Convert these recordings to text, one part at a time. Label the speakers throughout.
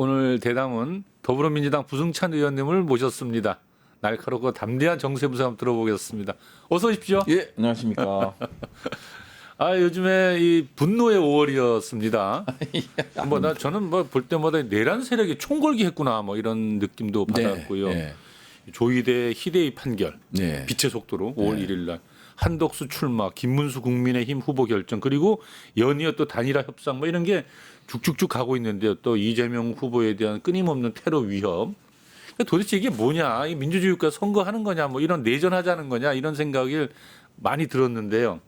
Speaker 1: 오늘 대담은 더불어민주당 부승찬 의원님을 모셨습니다. 날카롭고 담대한 정세부사 한번 들어보겠습니다. 어서 오십시오.
Speaker 2: 예, 안녕하십니까.
Speaker 1: 요즘에 이 분노의 5월이었습니다. 저는 뭐 볼 때마다 내란 세력이 총궐기 했구나 뭐 이런 느낌도 받았고요.
Speaker 2: 네.
Speaker 1: 조희대 희대의 판결,
Speaker 2: 네.
Speaker 1: 빛의 속도로 5월 1일 날 한덕수 출마, 김문수 국민의힘 후보 결정, 그리고 연이어 또 단일화 협상 뭐 이런 게 쭉쭉쭉 가고 있는데요. 또 이재명 후보에 대한 끊임없는 테러 위협. 도대체 이게 뭐냐? 이 민주주의 국가 선거하는 거냐? 뭐 이런 내전하자는 거냐? 이런 생각을 많이 들었는데요.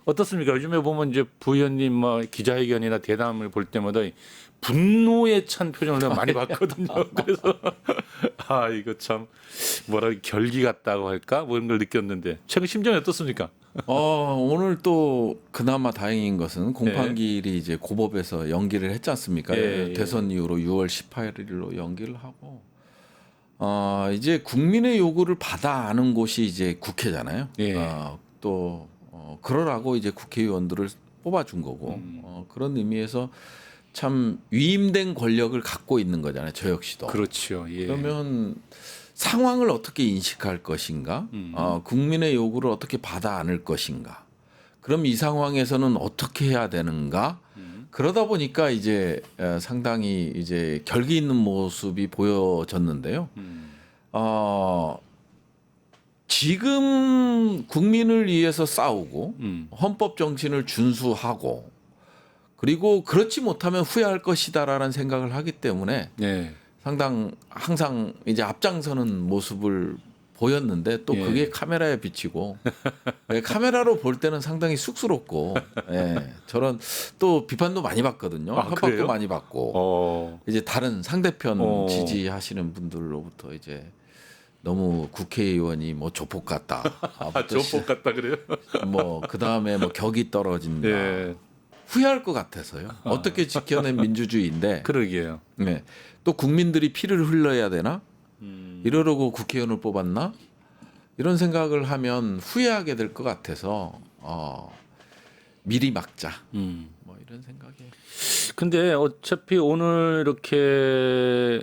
Speaker 1: 어떻습니까? 요즘에 보면 이제 부 의원님 뭐 기자회견이나 대담을 볼 때마다 분노에 찬 표정을 내가 많이 봤거든요. 그래서 이거 참 뭐라 결기 같다고 할까? 뭐 이런 걸 느꼈는데 최근 심정이 어떻습니까?
Speaker 2: 오늘 또 그나마 다행인 것은 공판기일이 이제 고법에서 연기를 했지 않습니까? 대선 이후로 6월 18일로 연기를 하고 이제 국민의 요구를 받아 아는 곳이 이제 국회잖아요. 그러라고 이제 국회의원들을 뽑아준 거고 그런 의미에서 참 위임된 권력을 갖고 있는 거잖아요. 저 역시도.
Speaker 1: 그렇죠.
Speaker 2: 그러면 상황을 어떻게 인식할 것인가, 국민의 요구를 어떻게 받아 안을 것인가. 그럼 이 상황에서는 어떻게 해야 되는가. 그러다 보니까 이제 상당히 이제 결기 있는 모습이 보여졌는데요. 지금 국민을 위해서 싸우고 헌법 정신을 준수하고 그리고 그렇지 못하면 후회할 것이다라는 생각을 하기 때문에 항상 이제 앞장서는 모습을 보였는데 또 그게 카메라에 비치고 카메라로 볼 때는 상당히 쑥스럽고 저런 또 비판도 많이 받거든요. 협박도
Speaker 1: 그래요?
Speaker 2: 많이 받고 이제 다른 상대편 지지하시는 분들로부터 이제 너무 국회의원이 뭐 조폭 같다.
Speaker 1: 조폭 같다 그래요?
Speaker 2: 뭐 그다음에 뭐 격이 떨어진다. 후회할 것 같아서요. 어떻게 지켜낸 민주주의인데.
Speaker 1: 그러게요.
Speaker 2: 또 국민들이 피를 흘려야 되나? 이러려고 국회의원을 뽑았나? 이런 생각을 하면 후회하게 될 것 같아서 미리 막자. 뭐 이런 생각이에요.
Speaker 1: 근데 어차피 오늘 이렇게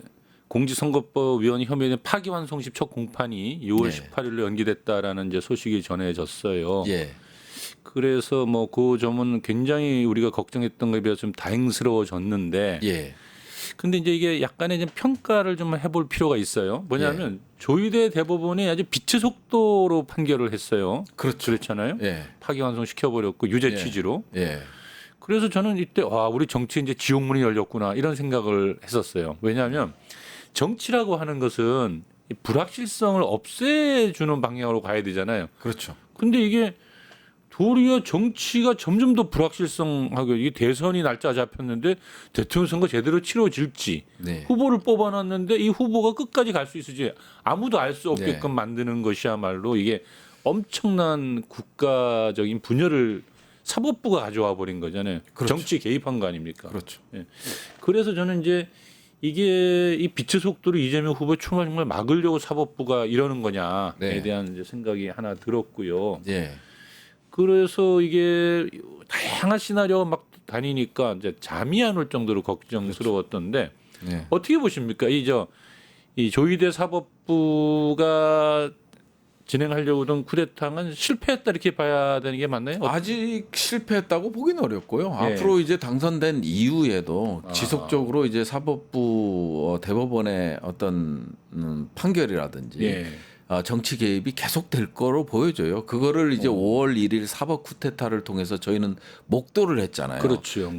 Speaker 1: 공직선거법 위반 혐의에 대한 파기환송심 첫 공판이 6월 18일로 연기됐다라는 이제 소식이 전해졌어요. 그래서 뭐 그 점은 굉장히 우리가 걱정했던 것에 비해서 좀 다행스러워졌는데, 근데 이제 이게 약간의 좀 평가를 좀 해볼 필요가 있어요. 뭐냐면 조희대 대법원이 아주 빛의 속도로 판결을 했어요. 그렇잖아요. 파기환송 시켜버렸고 유죄 취지로. 그래서 저는 이때 우리 정치 이제 지옥문이 열렸구나 이런 생각을 했었어요. 왜냐하면 정치라고 하는 것은 이 불확실성을 없애주는 방향으로 가야 되잖아요.
Speaker 2: 그렇죠.
Speaker 1: 근데 이게 도리어 정치가 점점 더 불확실성하고 이게 대선이 날짜 잡혔는데 대통령 선거 제대로 치러질지 후보를 뽑아놨는데 이 후보가 끝까지 갈 수 있을지 아무도 알 수 없게끔 만드는 것이야말로 이게 엄청난 국가적인 분열을 사법부가 가져와 버린 거잖아요. 정치 개입한 거 아닙니까? 그래서 저는 이제 이게 이 빛의 속도로 이재명 후보의 출마 정말 막으려고 사법부가 이러는 거냐에 대한 이제 생각이 하나 들었고요. 그래서 이게 다양한 시나리오가 막 다니니까 이제 잠이 안 올 정도로 걱정스러웠던데 어떻게 보십니까? 이 조희대 사법부가 진행하려고 하던 쿠데타는 실패했다 이렇게 봐야 되는 게 맞나요?
Speaker 2: 아직 실패했다고 보기는 어렵고요. 앞으로 이제 당선된 이후에도 지속적으로 이제 사법부 대법원의 어떤 판결이라든지 정치 개입이 계속될 거로 보여져요. 그거를 이제 5월 1일 사법 쿠데타를 통해서 저희는 목도를 했잖아요.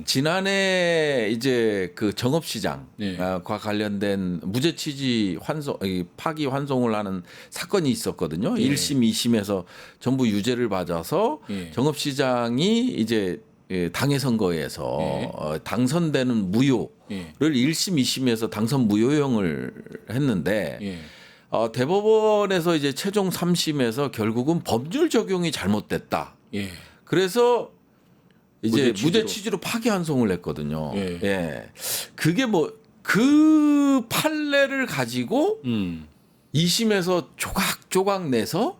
Speaker 2: 지난해 이제 그 정업시장과 관련된 무죄 취지 파기 환송을 하는 사건이 있었거든요. 1심, 2심에서 전부 유죄를 받아서 정업시장이 이제 당해 선거에서 당선되는 무효를 1심, 2심에서 당선 무효형을 했는데 대법원에서 이제 최종 3심에서 결국은 법률 적용이 잘못됐다. 그래서 이제 무죄 취지로 파기환송을 했거든요. 그게 뭐 그 판례를 가지고 2심에서 조각조각 내서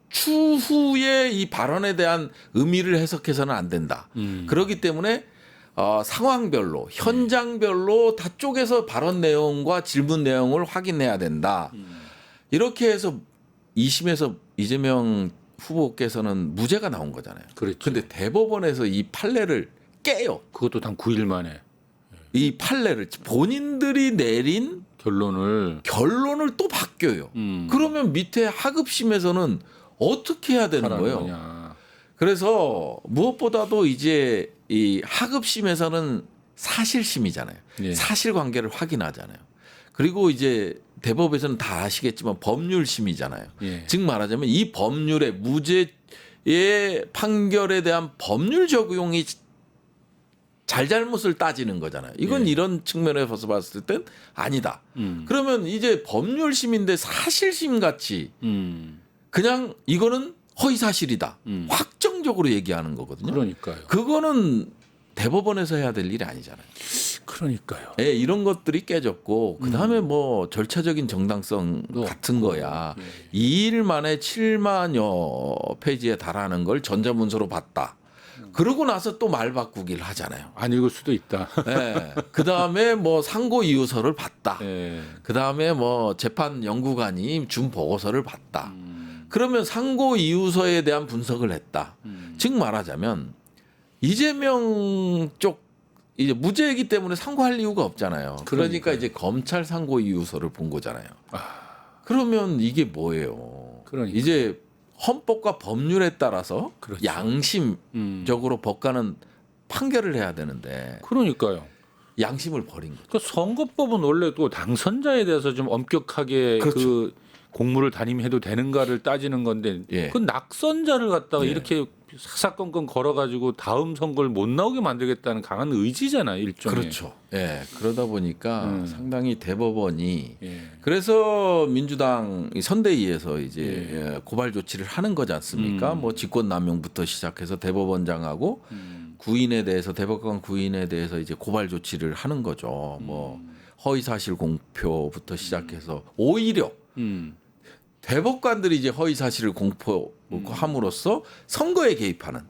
Speaker 2: 추후에 이 발언에 대한 의미를 해석해서는 안 된다. 그렇기 때문에 상황별로 현장별로 다 쪼개서 발언 내용과 질문 내용을 확인해야 된다. 이렇게 해서 2심에서 이재명 후보께서는 무죄가 나온 거잖아요.
Speaker 1: 그렇죠.
Speaker 2: 근데 대법원에서 이 판례를 깨요.
Speaker 1: 그것도 단 9일 만에
Speaker 2: 이 판례를 본인들이 내린
Speaker 1: 결론을
Speaker 2: 또 바뀌어요. 그러면 밑에 하급심에서는 어떻게 해야 되는 거예요?
Speaker 1: 거냐.
Speaker 2: 그래서 무엇보다도 이제 이 하급심에서는 사실심이잖아요.
Speaker 1: 예.
Speaker 2: 사실관계를 확인하잖아요. 그리고 이제 대법에서는 다 아시겠지만 법률심이잖아요.
Speaker 1: 예.
Speaker 2: 즉 말하자면 이 법률의 무죄의 판결에 대한 법률 적용이 잘잘못을 따지는 거잖아요. 이건
Speaker 1: 예.
Speaker 2: 이런 측면에서 봤을 땐 아니다. 그러면 이제 법률심인데 사실심 같이 그냥 이거는 허위 사실이다. 확정적으로 얘기하는 거거든요.
Speaker 1: 그러니까요.
Speaker 2: 그거는 대법원에서 해야 될 일이 아니잖아요.
Speaker 1: 그러니까요.
Speaker 2: 예, 이런 것들이 깨졌고 그다음에 뭐 절차적인 정당성 같은 거야.
Speaker 1: 예.
Speaker 2: 2일 만에 7만여 페이지에 달하는 걸 전자문서로 봤다. 그러고 나서 또 말 바꾸기를 하잖아요.
Speaker 1: 안 읽을 수도 있다.
Speaker 2: 예. 그다음에 뭐 상고 이유서를 봤다.
Speaker 1: 예.
Speaker 2: 그다음에 뭐 재판 연구관이 준 보고서를 봤다. 그러면 상고 이유서에 대한 분석을 했다. 즉 말하자면 이재명 쪽 이제 무죄이기 때문에 상고할 이유가 없잖아요. 그러니까 이제 검찰 상고 이유서를 본 거잖아요. 그러면 이게 뭐예요?
Speaker 1: 그러니까.
Speaker 2: 이제 헌법과 법률에 따라서
Speaker 1: 그렇죠.
Speaker 2: 양심적으로 법관은 판결을 해야 되는데
Speaker 1: 그러니까요.
Speaker 2: 양심을 버린 거죠.
Speaker 1: 그 선거법은 원래 또 당선자에 대해서 좀 엄격하게
Speaker 2: 그렇죠.
Speaker 1: 그 공무를 단임해도 되는가를 따지는 건데
Speaker 2: 예.
Speaker 1: 그 낙선자를 갖다가
Speaker 2: 예.
Speaker 1: 이렇게 사사건건 걸어가지고 다음 선거를 못 나오게 만들겠다는 강한 의지잖아요, 일종의.
Speaker 2: 그렇죠. 예. 그러다 보니까 상당히 대법원이
Speaker 1: 예.
Speaker 2: 그래서 민주당 선대위에서 이제 고발 조치를 하는 거지 않습니까? 뭐 직권남용부터 시작해서 대법원장하고 구인에 대해서 대법관 구인에 대해서 이제 고발 조치를 하는 거죠. 뭐 허위사실 공표부터 시작해서 오히려 대법관들이 이제 허위사실을 공포함으로써 선거에 개입하는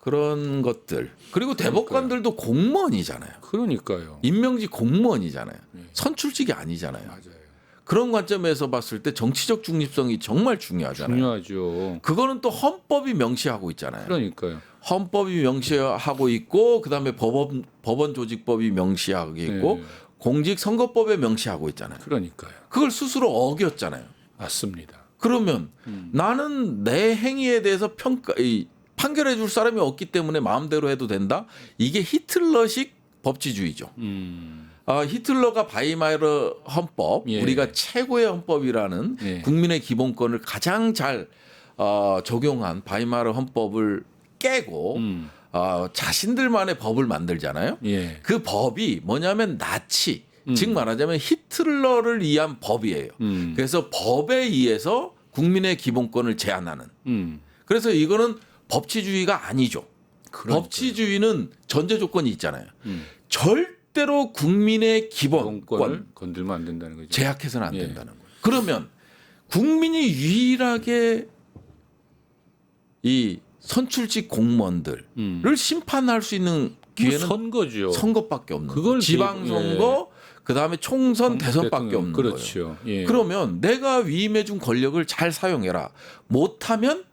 Speaker 2: 그런 것들. 그리고 대법관들도 공무원이잖아요.
Speaker 1: 그러니까요.
Speaker 2: 임명직 공무원이잖아요. 선출직이 아니잖아요.
Speaker 1: 맞아요.
Speaker 2: 그런 관점에서 봤을 때 정치적 중립성이 정말 중요하잖아요.
Speaker 1: 중요하죠.
Speaker 2: 그거는 또 헌법이 명시하고 있잖아요.
Speaker 1: 그러니까요.
Speaker 2: 헌법이 명시하고 있고 그다음에 법원 조직법이 명시하고 있고
Speaker 1: 네.
Speaker 2: 공직선거법에 명시하고 있잖아요.
Speaker 1: 그러니까요.
Speaker 2: 그걸 스스로 어겼잖아요.
Speaker 1: 맞습니다.
Speaker 2: 그러면 나는 내 행위에 대해서 판결해 줄 사람이 없기 때문에 마음대로 해도 된다? 이게 히틀러식 법치주의죠. 히틀러가 바이마이어 헌법,
Speaker 1: 예.
Speaker 2: 우리가 최고의 헌법이라는
Speaker 1: 예.
Speaker 2: 국민의 기본권을 가장 잘 적용한 바이마이어 헌법을 깨고 자신들만의 법을 만들잖아요.
Speaker 1: 예.
Speaker 2: 그 법이 뭐냐면 나치, 즉 말하자면 히틀러를 위한 법이에요. 그래서 법에 의해서 국민의 기본권을 제한하는. 그래서 이거는 법치주의가 아니죠.
Speaker 1: 그러니까요.
Speaker 2: 법치주의는 전제 조건이 있잖아요. 절대로 국민의 기본권
Speaker 1: 기본권을 건들면 안 된다는 거죠.
Speaker 2: 제약해서는 안
Speaker 1: 예.
Speaker 2: 된다는 거예요. 그러면 국민이 유일하게 이 선출직 공무원들을 심판할 수 있는 기회는
Speaker 1: 선거죠.
Speaker 2: 선거밖에 없는
Speaker 1: 그걸
Speaker 2: 거예요. 지방선거, 그다음에 총선, 대선밖에 없는
Speaker 1: 그렇죠.
Speaker 2: 거예요.
Speaker 1: 예.
Speaker 2: 그러면 내가 위임해준 권력을 잘 사용해라. 못하면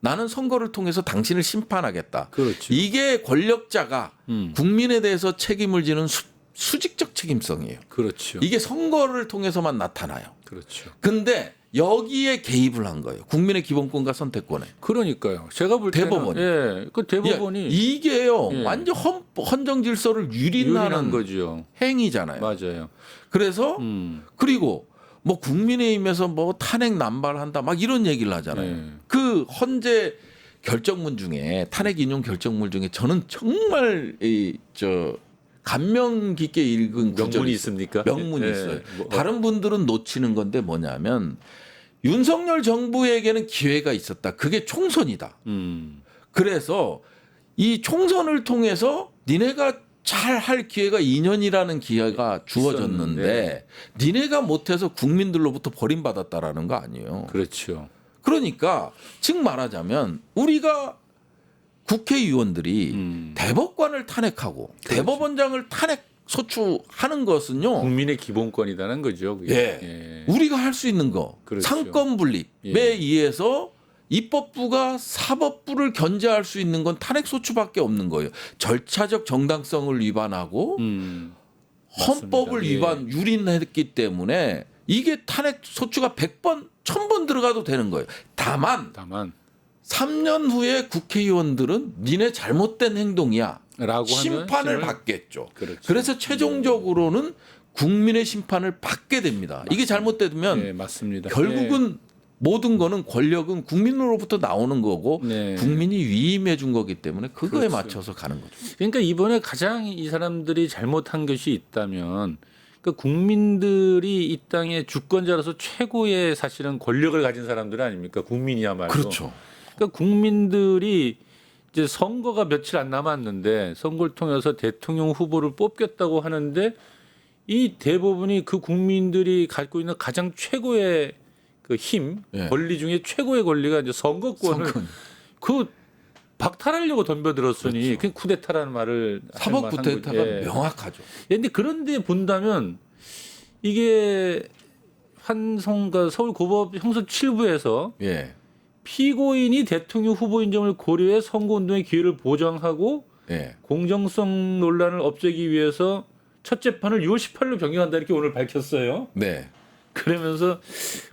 Speaker 2: 나는 선거를 통해서 당신을 심판하겠다.
Speaker 1: 그렇죠.
Speaker 2: 이게 권력자가 국민에 대해서 책임을 지는 수직적 책임성이에요.
Speaker 1: 그렇죠.
Speaker 2: 이게 선거를 통해서만 나타나요.
Speaker 1: 그렇죠.
Speaker 2: 근데 여기에 개입을 한 거예요. 국민의 기본권과 선택권에.
Speaker 1: 그러니까요. 제가 볼 때는
Speaker 2: 대법원이.
Speaker 1: 예, 그 대법원이
Speaker 2: 이게요.
Speaker 1: 예.
Speaker 2: 완전 헌정 질서를
Speaker 1: 유린한
Speaker 2: 유린하는
Speaker 1: 거죠.
Speaker 2: 행위잖아요.
Speaker 1: 맞아요.
Speaker 2: 그래서 그리고 뭐 국민의힘에서 뭐 탄핵 남발한다 막 이런 얘기를 하잖아요.
Speaker 1: 네.
Speaker 2: 그 헌재 결정문 중에 탄핵 인용 결정문 중에 저는 정말 감명 깊게 읽은 구절이
Speaker 1: 명문이
Speaker 2: 있어요.
Speaker 1: 있습니까?
Speaker 2: 명문이
Speaker 1: 예.
Speaker 2: 있어요.
Speaker 1: 뭐,
Speaker 2: 다른 분들은 놓치는 건데 뭐냐면 윤석열 정부에게는 기회가 있었다. 그게 총선이다. 그래서 이 총선을 통해서 니네가 잘 할 기회가 2년이라는 기회가 주어졌는데 니네가 못해서 국민들로부터 버림받았다라는 거 아니에요.
Speaker 1: 그렇죠.
Speaker 2: 그러니까 즉 말하자면 우리가 국회의원들이 대법관을 탄핵하고 그렇죠. 대법원장을 탄핵 소추하는 것은요
Speaker 1: 국민의 기본권이라는 거죠. 그게.
Speaker 2: 예. 우리가 할 수 있는 거
Speaker 1: 그렇죠.
Speaker 2: 상권 분립에 의해서 입법부가 사법부를 견제할 수 있는 건 탄핵 소추밖에 없는 거예요. 절차적 정당성을 위반하고 헌법을 위반 유린했기 때문에 이게 탄핵 소추가 100번, 1000번 들어가도 되는 거예요. 다만 3년 후에 국회의원들은 니네 잘못된 행동이야. 라고 심판을 받겠죠. 그렇죠. 그래서 최종적으로는 국민의 심판을 받게 됩니다. 맞습니다. 이게 잘못되면
Speaker 1: 네, 맞습니다.
Speaker 2: 결국은 모든 거는 권력은 국민으로부터 나오는 거고 국민이 위임해 준 거기 때문에 그거에 그렇죠. 맞춰서 가는 거죠.
Speaker 1: 그러니까 이번에 가장 이 사람들이 잘못한 것이 있다면 그러니까 국민들이 이 땅의 주권자로서 최고의 사실은 권력을 가진 사람들 아닙니까? 국민이야말로.
Speaker 2: 그렇죠.
Speaker 1: 그러니까 국민들이 이제 선거가 며칠 안 남았는데 선거를 통해서 대통령 후보를 뽑겠다고 하는데 이 대부분이 그 국민들이 갖고 있는 가장 최고의 그 힘, 권리 중에 최고의 권리가 이제 선거권을 그 박탈하려고 덤벼들었으니 그렇죠. 그 쿠데타라는 말을
Speaker 2: 사법 쿠데타가 명확하죠.
Speaker 1: 그런데 본다면 이게 한성가 서울고법 형사 7부에서 피고인이 대통령 후보 인정을 고려해 선거운동의 기회를 보장하고 공정성 논란을 없애기 위해서 첫 재판을 6월 18일로 변경한다 이렇게 오늘 밝혔어요. 그러면서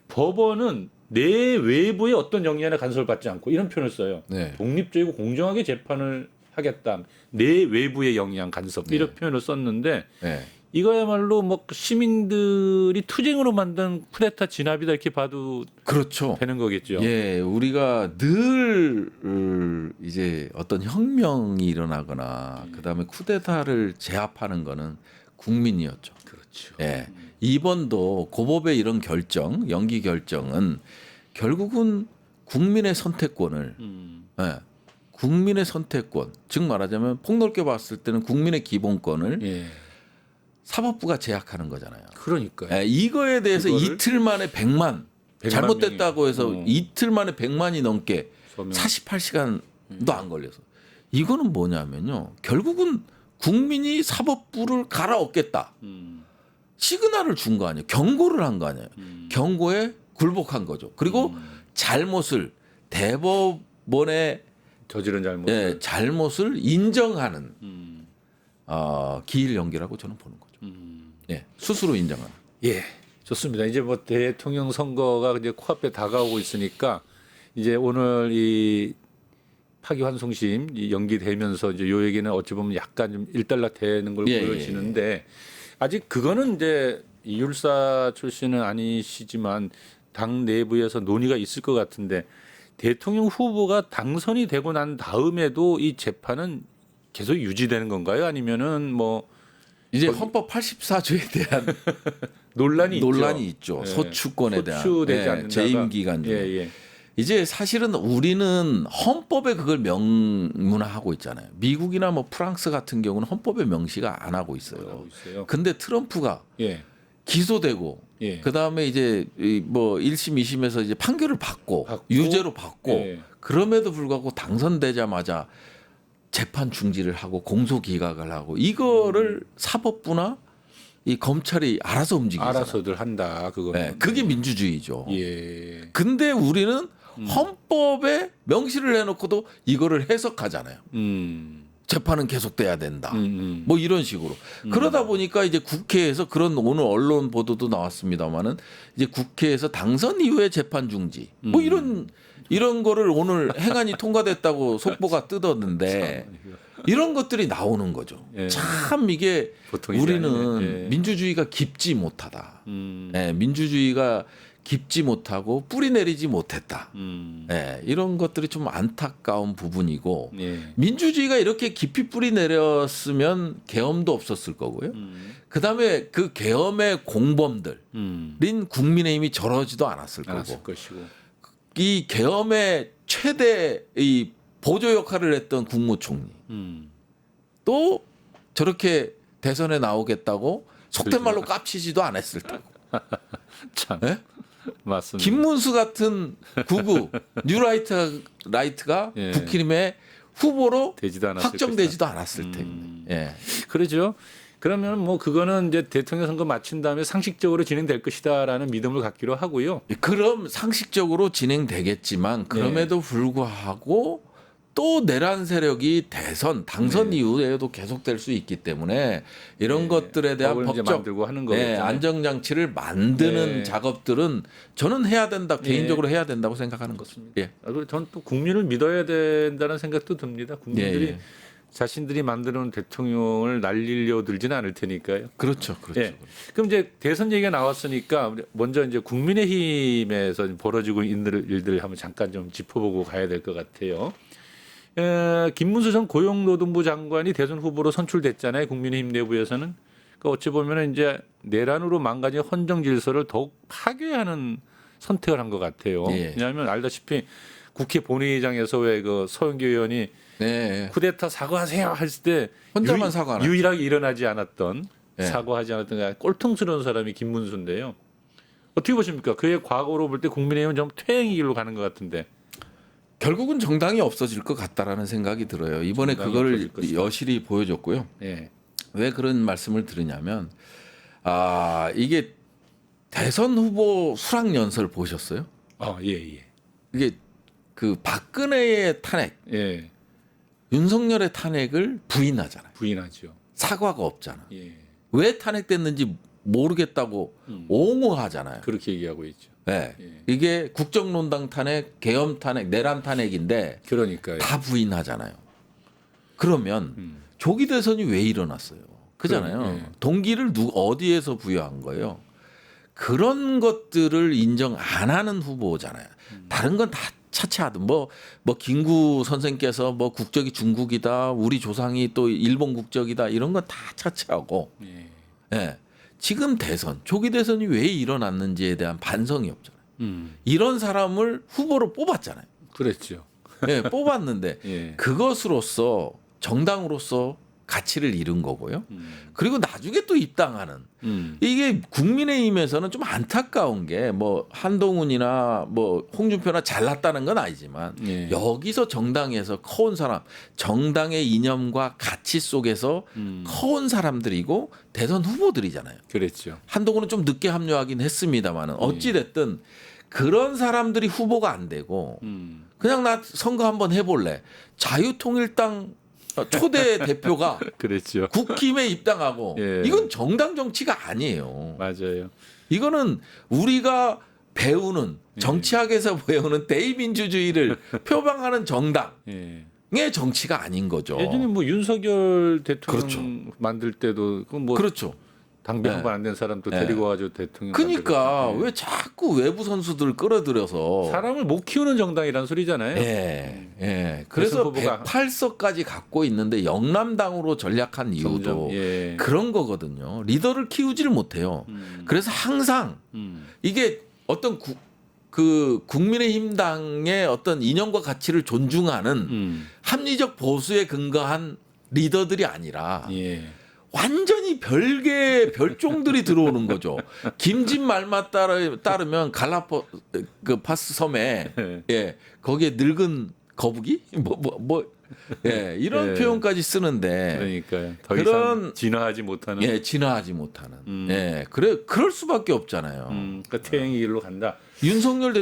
Speaker 1: 법원은 내 외부의 어떤 영향이나 간섭을 받지 않고 이런 표현을 써요. 독립적이고 공정하게 재판을 하겠다. 내 외부의 영향 간섭 이런 표현을 썼는데 이거야말로 뭐 시민들이 투쟁으로 만든 쿠데타 진압이다 이렇게 봐도
Speaker 2: 그렇죠.
Speaker 1: 되는 거겠죠.
Speaker 2: 예, 우리가 늘 이제 어떤 혁명이 일어나거나 그다음에 쿠데타를 제압하는 거는 국민이었죠.
Speaker 1: 그렇죠.
Speaker 2: 예, 이번도 고법의 이런 결정, 연기 결정은 결국은 국민의 선택권을 국민의 선택권, 즉 말하자면 폭넓게 봤을 때는 국민의 기본권을 사법부가 제약하는 거잖아요.
Speaker 1: 그러니까요.
Speaker 2: 이거에 대해서 이틀 만에 100만 잘못됐다고 해서 이틀 만에 100만이 넘게 48시간도 안 걸려서 이거는 뭐냐면요. 결국은 국민이 사법부를 갈아엎겠다. 시그널을 준 거 아니에요. 경고를 한 거 아니에요. 경고에 굴복한 거죠. 그리고 잘못을 대법원의
Speaker 1: 저지른
Speaker 2: 잘못을 인정하는 기일 연기라고 저는 보는 거죠. 스스로 인정하는.
Speaker 1: 좋습니다. 이제 뭐 대통령 선거가 이제 코앞에 다가오고 있으니까 이제 오늘 이 파기환송심 연기되면서 이제 요 얘기는 어찌 보면 약간 좀 일단락되는 걸 보여지는데 아직 그거는 이제 이율사 출신은 아니시지만 당 내부에서 논의가 있을 것 같은데 대통령 후보가 당선이 되고 난 다음에도 이 재판은 계속 유지되는 건가요? 아니면은 뭐
Speaker 2: 이제 헌법 84조에 대한
Speaker 1: 논란이
Speaker 2: 있죠. 소추권에 대한 재임 기간 중에. 이제 사실은 우리는 헌법에 그걸 명문화하고 있잖아요. 미국이나 뭐 프랑스 같은 경우는 헌법에 명시가 안 하고 있어요. 근데 트럼프가 기소되고 그다음에 이제 뭐 1심, 2심에서 이제 판결을 받고 유죄로 받고 그럼에도 불구하고 당선되자마자 재판 중지를 하고 공소 기각을 하고 이거를 사법부나 이 검찰이 알아서 움직이잖아요.
Speaker 1: 알아서들 한다. 그거.
Speaker 2: 그게 민주주의죠. 근데 우리는 헌법에 명시를 해놓고도 이거를 해석하잖아요. 재판은 계속돼야 된다. 뭐 이런 식으로. 그러다 보니까 이제 국회에서 그런 오늘 언론 보도도 나왔습니다만은 이제 국회에서 당선 이후에 재판 중지. 뭐 이런 거를 오늘 행안이 통과됐다고 속보가 뜯었는데 이런 것들이 나오는 거죠. 참 이게 우리는 민주주의가 깊지 못하다. 민주주의가 깊지 못하고 뿌리 내리지 못했다. 이런 것들이 좀 안타까운 부분이고 민주주의가 이렇게 깊이 뿌리 내렸으면 계엄도 없었을 거고요. 그다음에 그 계엄의 공범들인 국민의힘이 저러지도 않았을 거고. 이 계엄의 최대 이 보조 역할을 했던 국무총리 또 저렇게 대선에 나오겠다고 속된 말로 깝치지도 않았을 테고.
Speaker 1: 참.
Speaker 2: 맞습니다. 김문수 같은 구구 뉴라이트가 국힘의 후보로
Speaker 1: 되지도 않았을
Speaker 2: 확정되지도 않았을 텐데. 예.
Speaker 1: 그러죠. 그러면 뭐 그거는 이제 대통령 선거 마친 다음에 상식적으로 진행될 것이다라는 믿음을 갖기로 하고요.
Speaker 2: 그럼 상식적으로 진행되겠지만 그럼에도 불구하고 또 내란 세력이 대선 당선 이후에도 계속될 수 있기 때문에 이런 것들에 대한 법적
Speaker 1: 만들고 하는 거겠죠.
Speaker 2: 안정장치를 만드는 작업들은 저는 해야 된다 개인적으로 해야 된다고 생각하는 것입니다. 예.
Speaker 1: 저는 또 국민을 믿어야 된다는 생각도 듭니다. 국민들이 자신들이 만드는 대통령을 날리려 들지는 않을 테니까요.
Speaker 2: 그렇죠, 그렇죠.
Speaker 1: 예. 그럼 이제 대선 얘기가 나왔으니까 먼저 이제 국민의힘에서 벌어지고 있는 일들 한번 잠깐 좀 짚어보고 가야 될 것 같아요. 김문수 전 고용노동부 장관이 대선 후보로 선출됐잖아요. 국민의힘 내부에서는. 그러니까 어찌 보면 이제 내란으로 망가진 헌정 질서를 더욱 파괴하는 선택을 한 것 같아요. 왜냐하면 알다시피 국회 본회의장에서 왜 그 서영교 의원이 쿠데타 사과하세요 했을 때
Speaker 2: 혼자만 사과하는
Speaker 1: 유일하게 일어나지 않았던 사과하지 않았던 꼴통스러운 사람이 김문수인데요. 어떻게 보십니까? 그의 과거로 볼 때 국민의힘은 좀 퇴행의 길로 가는 것 같은데.
Speaker 2: 결국은 정당이 없어질 것 같다라는 생각이 들어요. 이번에 그걸 여실히 보여줬고요. 왜 그런 말씀을 드리냐면 이게 대선 후보 수락연설 보셨어요?
Speaker 1: 예.
Speaker 2: 이게 그 박근혜의 탄핵, 윤석열의 탄핵을 부인하잖아요.
Speaker 1: 부인하죠.
Speaker 2: 사과가 없잖아. 왜 탄핵됐는지 모르겠다고 옹호하잖아요.
Speaker 1: 그렇게 얘기하고 있죠.
Speaker 2: 이게 국정농단 탄핵, 계엄 탄핵, 내란 탄핵인데
Speaker 1: 그러니까요.
Speaker 2: 다 부인하잖아요. 그러면 조기 대선이 왜 일어났어요? 그잖아요. 동기를 어디에서 부여한 거예요? 그런 것들을 인정 안 하는 후보잖아요. 다른 건 다 차치하든 뭐 김구 선생께서 뭐 국적이 중국이다, 우리 조상이 또 일본 국적이다 이런 건 다 차치하고, 지금 대선 조기 대선이 왜 일어났는지에 대한 반성이 없잖아요. 이런 사람을 후보로 뽑았잖아요.
Speaker 1: 그랬죠.
Speaker 2: 뽑았는데 그것으로서 정당으로서 가치를 잃은 거고요. 그리고 나중에 또 입당하는 이게 국민의힘에서는 좀 안타까운 게 뭐 한동훈이나 뭐 홍준표나 잘났다는 건 아니지만 여기서 정당에서 커온 사람, 정당의 이념과 가치 속에서 커온 사람들이고 대선 후보들이잖아요.
Speaker 1: 그랬죠.
Speaker 2: 한동훈은 좀 늦게 합류하긴 했습니다만은 어찌 됐든 그런 사람들이 후보가 안 되고 그냥 나 선거 한번 해볼래. 자유통일당 초대 대표가
Speaker 1: 그랬죠.
Speaker 2: 국힘에 입당하고 이건 정당 정치가 아니에요.
Speaker 1: 맞아요.
Speaker 2: 이거는 우리가 배우는 정치학에서 배우는 대의민주주의를 표방하는 정당의 정치가 아닌 거죠.
Speaker 1: 예전에 뭐 윤석열 대통령 만들 때도 뭐 당비 한 번 안 된 사람도 데리고 와가지고 대통령.
Speaker 2: 그러니까 왜 자꾸 외부 선수들 끌어들여서
Speaker 1: 사람을 못 키우는 정당이란 소리잖아요.
Speaker 2: 그래서 108석까지 갖고 있는데 영남당으로 전략한 이유도 그런 거거든요. 리더를 키우지를 못해요. 그래서 항상 이게 어떤 그 국민의힘당의 어떤 이념과 가치를 존중하는 합리적 보수에 근거한 리더들이 아니라 완전히 별개 별종들이 들어오는 거죠. 김진 말만 따르면 갈라파스 섬에 거기에 늙은 거북이 이런 표현까지 쓰는데
Speaker 1: 그러니까요. 더 이상 진화하지 못하는
Speaker 2: 진화하지 못하는 그럴 수밖에 없잖아요.
Speaker 1: 그러니까 퇴행의 길로 간다.
Speaker 2: 윤석열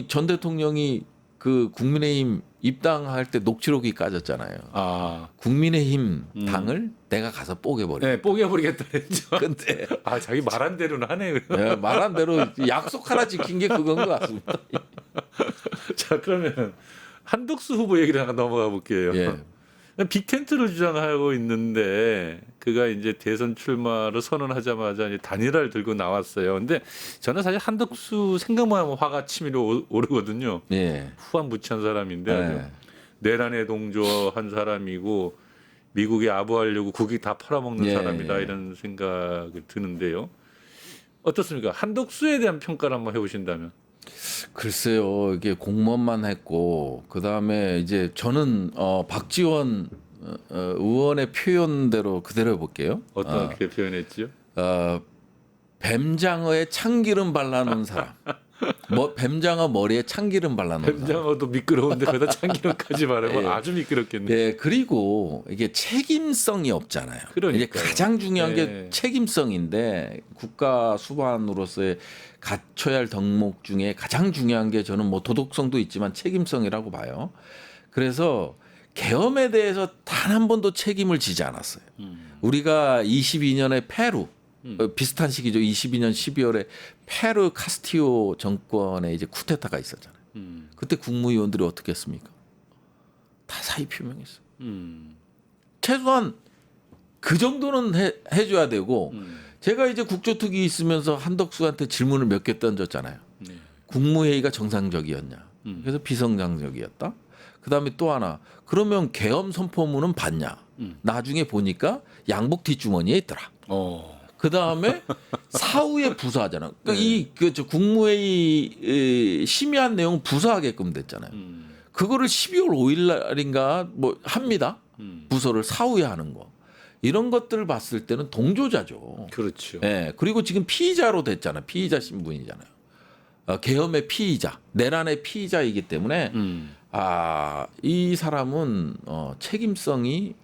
Speaker 2: 전 대통령이 그 국민의힘 입당할 때 녹취록이 까졌잖아요. 국민의힘 당을 내가 가서 뽀개버려.
Speaker 1: 뽀개버리겠다 했죠.
Speaker 2: 근데
Speaker 1: 자기 말한 대로는 하네요.
Speaker 2: 말한 대로 약속 하나 지킨 게 그건 것 같습니다.
Speaker 1: 자, 그러면 한덕수 후보 얘기를 하나 넘어가 볼게요. 빅텐트를 주장하고 있는데 그가 이제 대선 출마를 선언하자마자 이제 단일화를 들고 나왔어요. 근데 저는 사실 한덕수 생각만 하면 화가 치밀어 오르거든요. 후한무치한 사람인데 내란에 동조한 사람이고 미국에 아부하려고 국익 다 팔아먹는 사람이다 이런 생각이 드는데요. 어떻습니까? 한덕수에 대한 평가를 한번 해보신다면.
Speaker 2: 글쎄요, 이게 공무원만 했고 그 다음에 이제 저는 박지원 의원의 표현대로 그대로 해볼게요.
Speaker 1: 어떻게 표현했죠?
Speaker 2: 뱀장어에 참기름 발라놓은 사람. 뭐 뱀장어 머리에 참기름 발라놓은 사람.
Speaker 1: 뱀장어도 미끄러운데 거기다 참기름까지 바르면
Speaker 2: 예.
Speaker 1: 아주 미끄럽겠네.
Speaker 2: 예, 그리고 이게 책임성이 없잖아요.
Speaker 1: 그러니까요.
Speaker 2: 이제 가장 중요한 게
Speaker 1: 예.
Speaker 2: 책임성인데 국가 수반으로서의 갖춰야 할 덕목 중에 가장 중요한 게 저는 뭐 도덕성도 있지만 책임성이라고 봐요. 그래서 계엄에 대해서 단 한 번도 책임을 지지 않았어요. 우리가 22년에 페루 비슷한 시기죠. 22년 12월에 페루 카스티오 정권에 이제 쿠데타가 있었잖아요. 그때 국무위원들이 어떻게 했습니까? 다 사의 표명했어요. 최소한 그 정도는 해줘야 되고 제가 이제 국조특위 있으면서 한덕수한테 질문을 몇 개 던졌잖아요.
Speaker 1: 네.
Speaker 2: 국무회의가 정상적이었냐? 그래서 비정상적이었다. 그다음에 또 하나 그러면 계엄 선포문은 봤냐? 나중에 보니까 양복 뒷주머니에 있더라. 그 다음에 사후에 부사하잖아. 그러니까
Speaker 1: 네.
Speaker 2: 이저 국무회의 심의한 내용 부사하게끔 됐잖아요. 그거를 12월 5일 날인가 뭐 합니다. 부서를 사후에 하는 거. 이런 것들을 봤을 때는 동조자죠.
Speaker 1: 그렇죠.
Speaker 2: 예. 그리고 지금 피의자로 됐잖아요. 피의자 신분이잖아요. 계엄의 피의자, 내란의 피의자이기 때문에 이 사람은 책임성이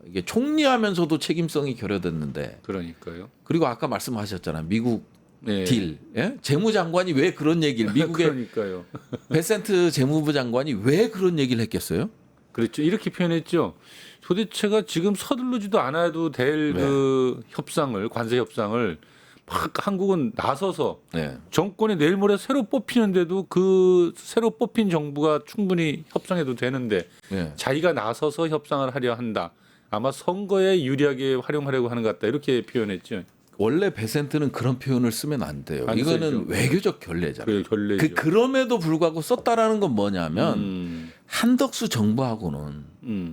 Speaker 2: 이게 총리하면서도 책임성이 결여됐는데.
Speaker 1: 그러니까요.
Speaker 2: 그리고 아까 말씀하셨잖아요. 미국
Speaker 1: 네.
Speaker 2: 딜. 예? 재무장관이 왜 그런 얘기를 미국의
Speaker 1: 그러니까요.
Speaker 2: 베센트 재무부 장관이 왜 그런 얘기를 했겠어요?
Speaker 1: 그렇죠. 이렇게 표현했죠. 도대체가 지금 서두르지도 않아도 될 그 협상을 관세 협상을 막 한국은 나서서
Speaker 2: 네.
Speaker 1: 정권이 내일 모레 새로 뽑히는데도 그 새로 뽑힌 정부가 충분히 협상해도 되는데
Speaker 2: 네.
Speaker 1: 자기가 나서서 협상을 하려 한다. 아마 선거에 유리하게 활용하려고 하는 것 같다. 이렇게 표현했죠.
Speaker 2: 원래 베센트는 그런 표현을 쓰면 안 돼요.
Speaker 1: 안
Speaker 2: 이거는
Speaker 1: 쓰죠.
Speaker 2: 외교적 결례잖아요.
Speaker 1: 결례죠.
Speaker 2: 그럼에도 불구하고 썼다라는 건 뭐냐면 한덕수 정부하고는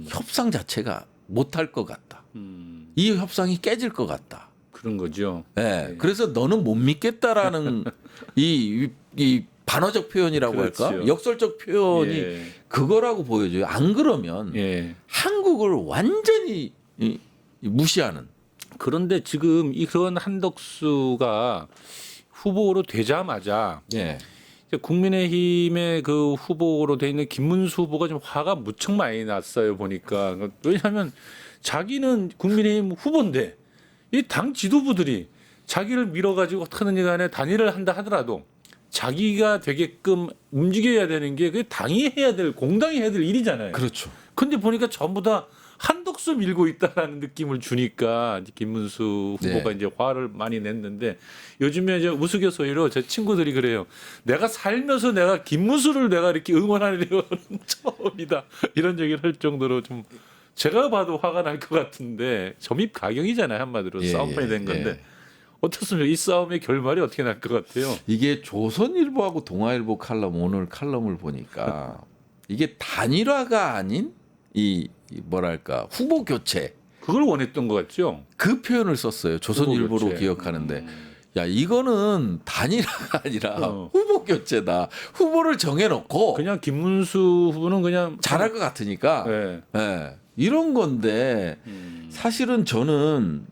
Speaker 2: 협상 자체가 못할 것 같다. 이 협상이 깨질 것 같다.
Speaker 1: 그런 거죠.
Speaker 2: 네. 그래서 너는 못 믿겠다라는 이 반어적 표현이라고
Speaker 1: 그렇죠.
Speaker 2: 할까? 역설적 표현이
Speaker 1: 예.
Speaker 2: 그거라고 보여줘요. 안 그러면
Speaker 1: 예.
Speaker 2: 한국을 완전히 무시하는.
Speaker 1: 그런데 지금 그런 한덕수가 후보로 되자마자
Speaker 2: 예.
Speaker 1: 이제 국민의힘의 그 후보로 돼 있는 김문수 후보가 좀 화가 무척 많이 났어요 보니까. 왜냐하면 자기는 국민의힘 후보인데 이 당 지도부들이 자기를 밀어가지고 어떻게든 간에 단일을 한다 하더라도 자기가 되게끔 움직여야 되는 게 그 당이 해야 될 공당이 해야 될 일이잖아요.
Speaker 2: 그렇죠.
Speaker 1: 근데 보니까 전부 다 한덕수 밀고 있다라는 느낌을 주니까 김문수 후보가 이제 화를 많이 냈는데 요즘에 이제 우스갯소리로 제 친구들이 그래요. 내가 살면서 내가 김문수를 내가 이렇게 응원하려는 처음이다. 이런 얘기를 할 정도로 좀 제가 봐도 화가 날 것 같은데 점입 가경이잖아요. 한마디로 싸움판이 된 건데 어떻습니까? 이 싸움의 결말이 어떻게 날 것 같아요?
Speaker 2: 이게 조선일보하고 동아일보 칼럼 오늘 칼럼을 보니까 이게 단일화가 아닌 이 뭐랄까 후보 교체
Speaker 1: 그걸 원했던 것 같죠?
Speaker 2: 그 표현을 썼어요. 조선일보로
Speaker 1: 후보 교체.
Speaker 2: 기억하는데 야 이거는 단일화가 아니라 후보 교체다. 후보를 정해놓고
Speaker 1: 그냥 김문수 후보는 그냥
Speaker 2: 잘할 것 같으니까
Speaker 1: 네.
Speaker 2: 예, 이런 건데 사실은 저는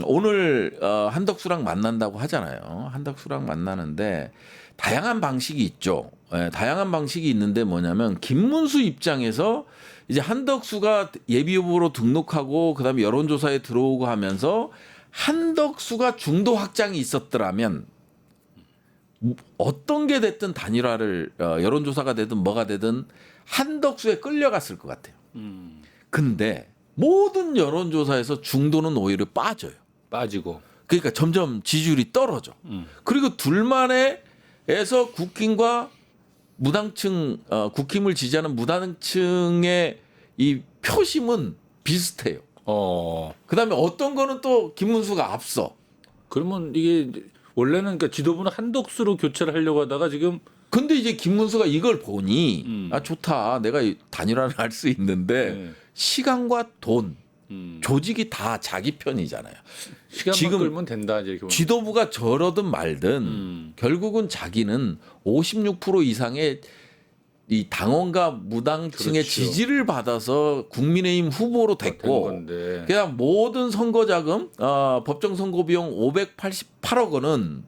Speaker 2: 오늘 한덕수랑 만난다고 하잖아요. 한덕수랑 만나는데 다양한 방식이 있죠. 예, 다양한 방식이 있는데 뭐냐면 김문수 입장에서 이제 한덕수가 예비 후보로 등록하고 그다음에 여론조사에 들어오고 하면서 한덕수가 중도 확장이 있었더라면 어떤 게 됐든 단일화를 여론조사가 되든 뭐가 되든 한덕수에 끌려갔을 것 같아요. 근데 모든 여론조사에서 중도는 오히려 빠져요.
Speaker 1: 빠지고.
Speaker 2: 그러니까 점점 지지율이 떨어져. 그리고 둘만에서 국힘과 무당층, 국힘을 지지하는 무당층의 이 표심은 비슷해요. 그다음에 어떤 거는 또 김문수가 앞서.
Speaker 1: 그러면 이게 원래는 그러니까 지도부는 한덕수로 교체를 하려고 하다가 지금
Speaker 2: 근데 이제 김문수가 이걸 보니 아 좋다. 내가 단일화를 할 수 있는데 시간과 돈, 조직이 다 자기 편이잖아요.
Speaker 1: 시간만
Speaker 2: 지금
Speaker 1: 끌면 된다 이제 이렇게 보면.
Speaker 2: 지도부가 저러든 말든 결국은 자기는 56% 이상의 이 당원과 무당층의
Speaker 1: 그렇죠.
Speaker 2: 지지를 받아서 국민의힘 후보로 됐고
Speaker 1: 건데.
Speaker 2: 그냥 모든 선거 자금 법정 선거 비용 588억 원은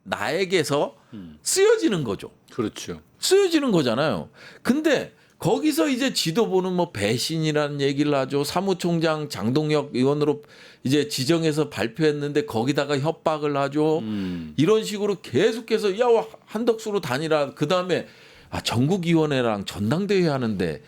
Speaker 2: 나에게서 쓰여지는 거죠.
Speaker 1: 그렇죠.
Speaker 2: 쓰여지는 거잖아요. 근데 거기서 이제 지도부는 뭐 배신이라는 얘기를 하죠. 사무총장 장동혁 의원으로 이제 지정해서 발표했는데 거기다가 협박을 하죠. 이런 식으로 계속해서 야 한덕수로 다니라. 그다음에 전국위원회랑 전당대회 하는데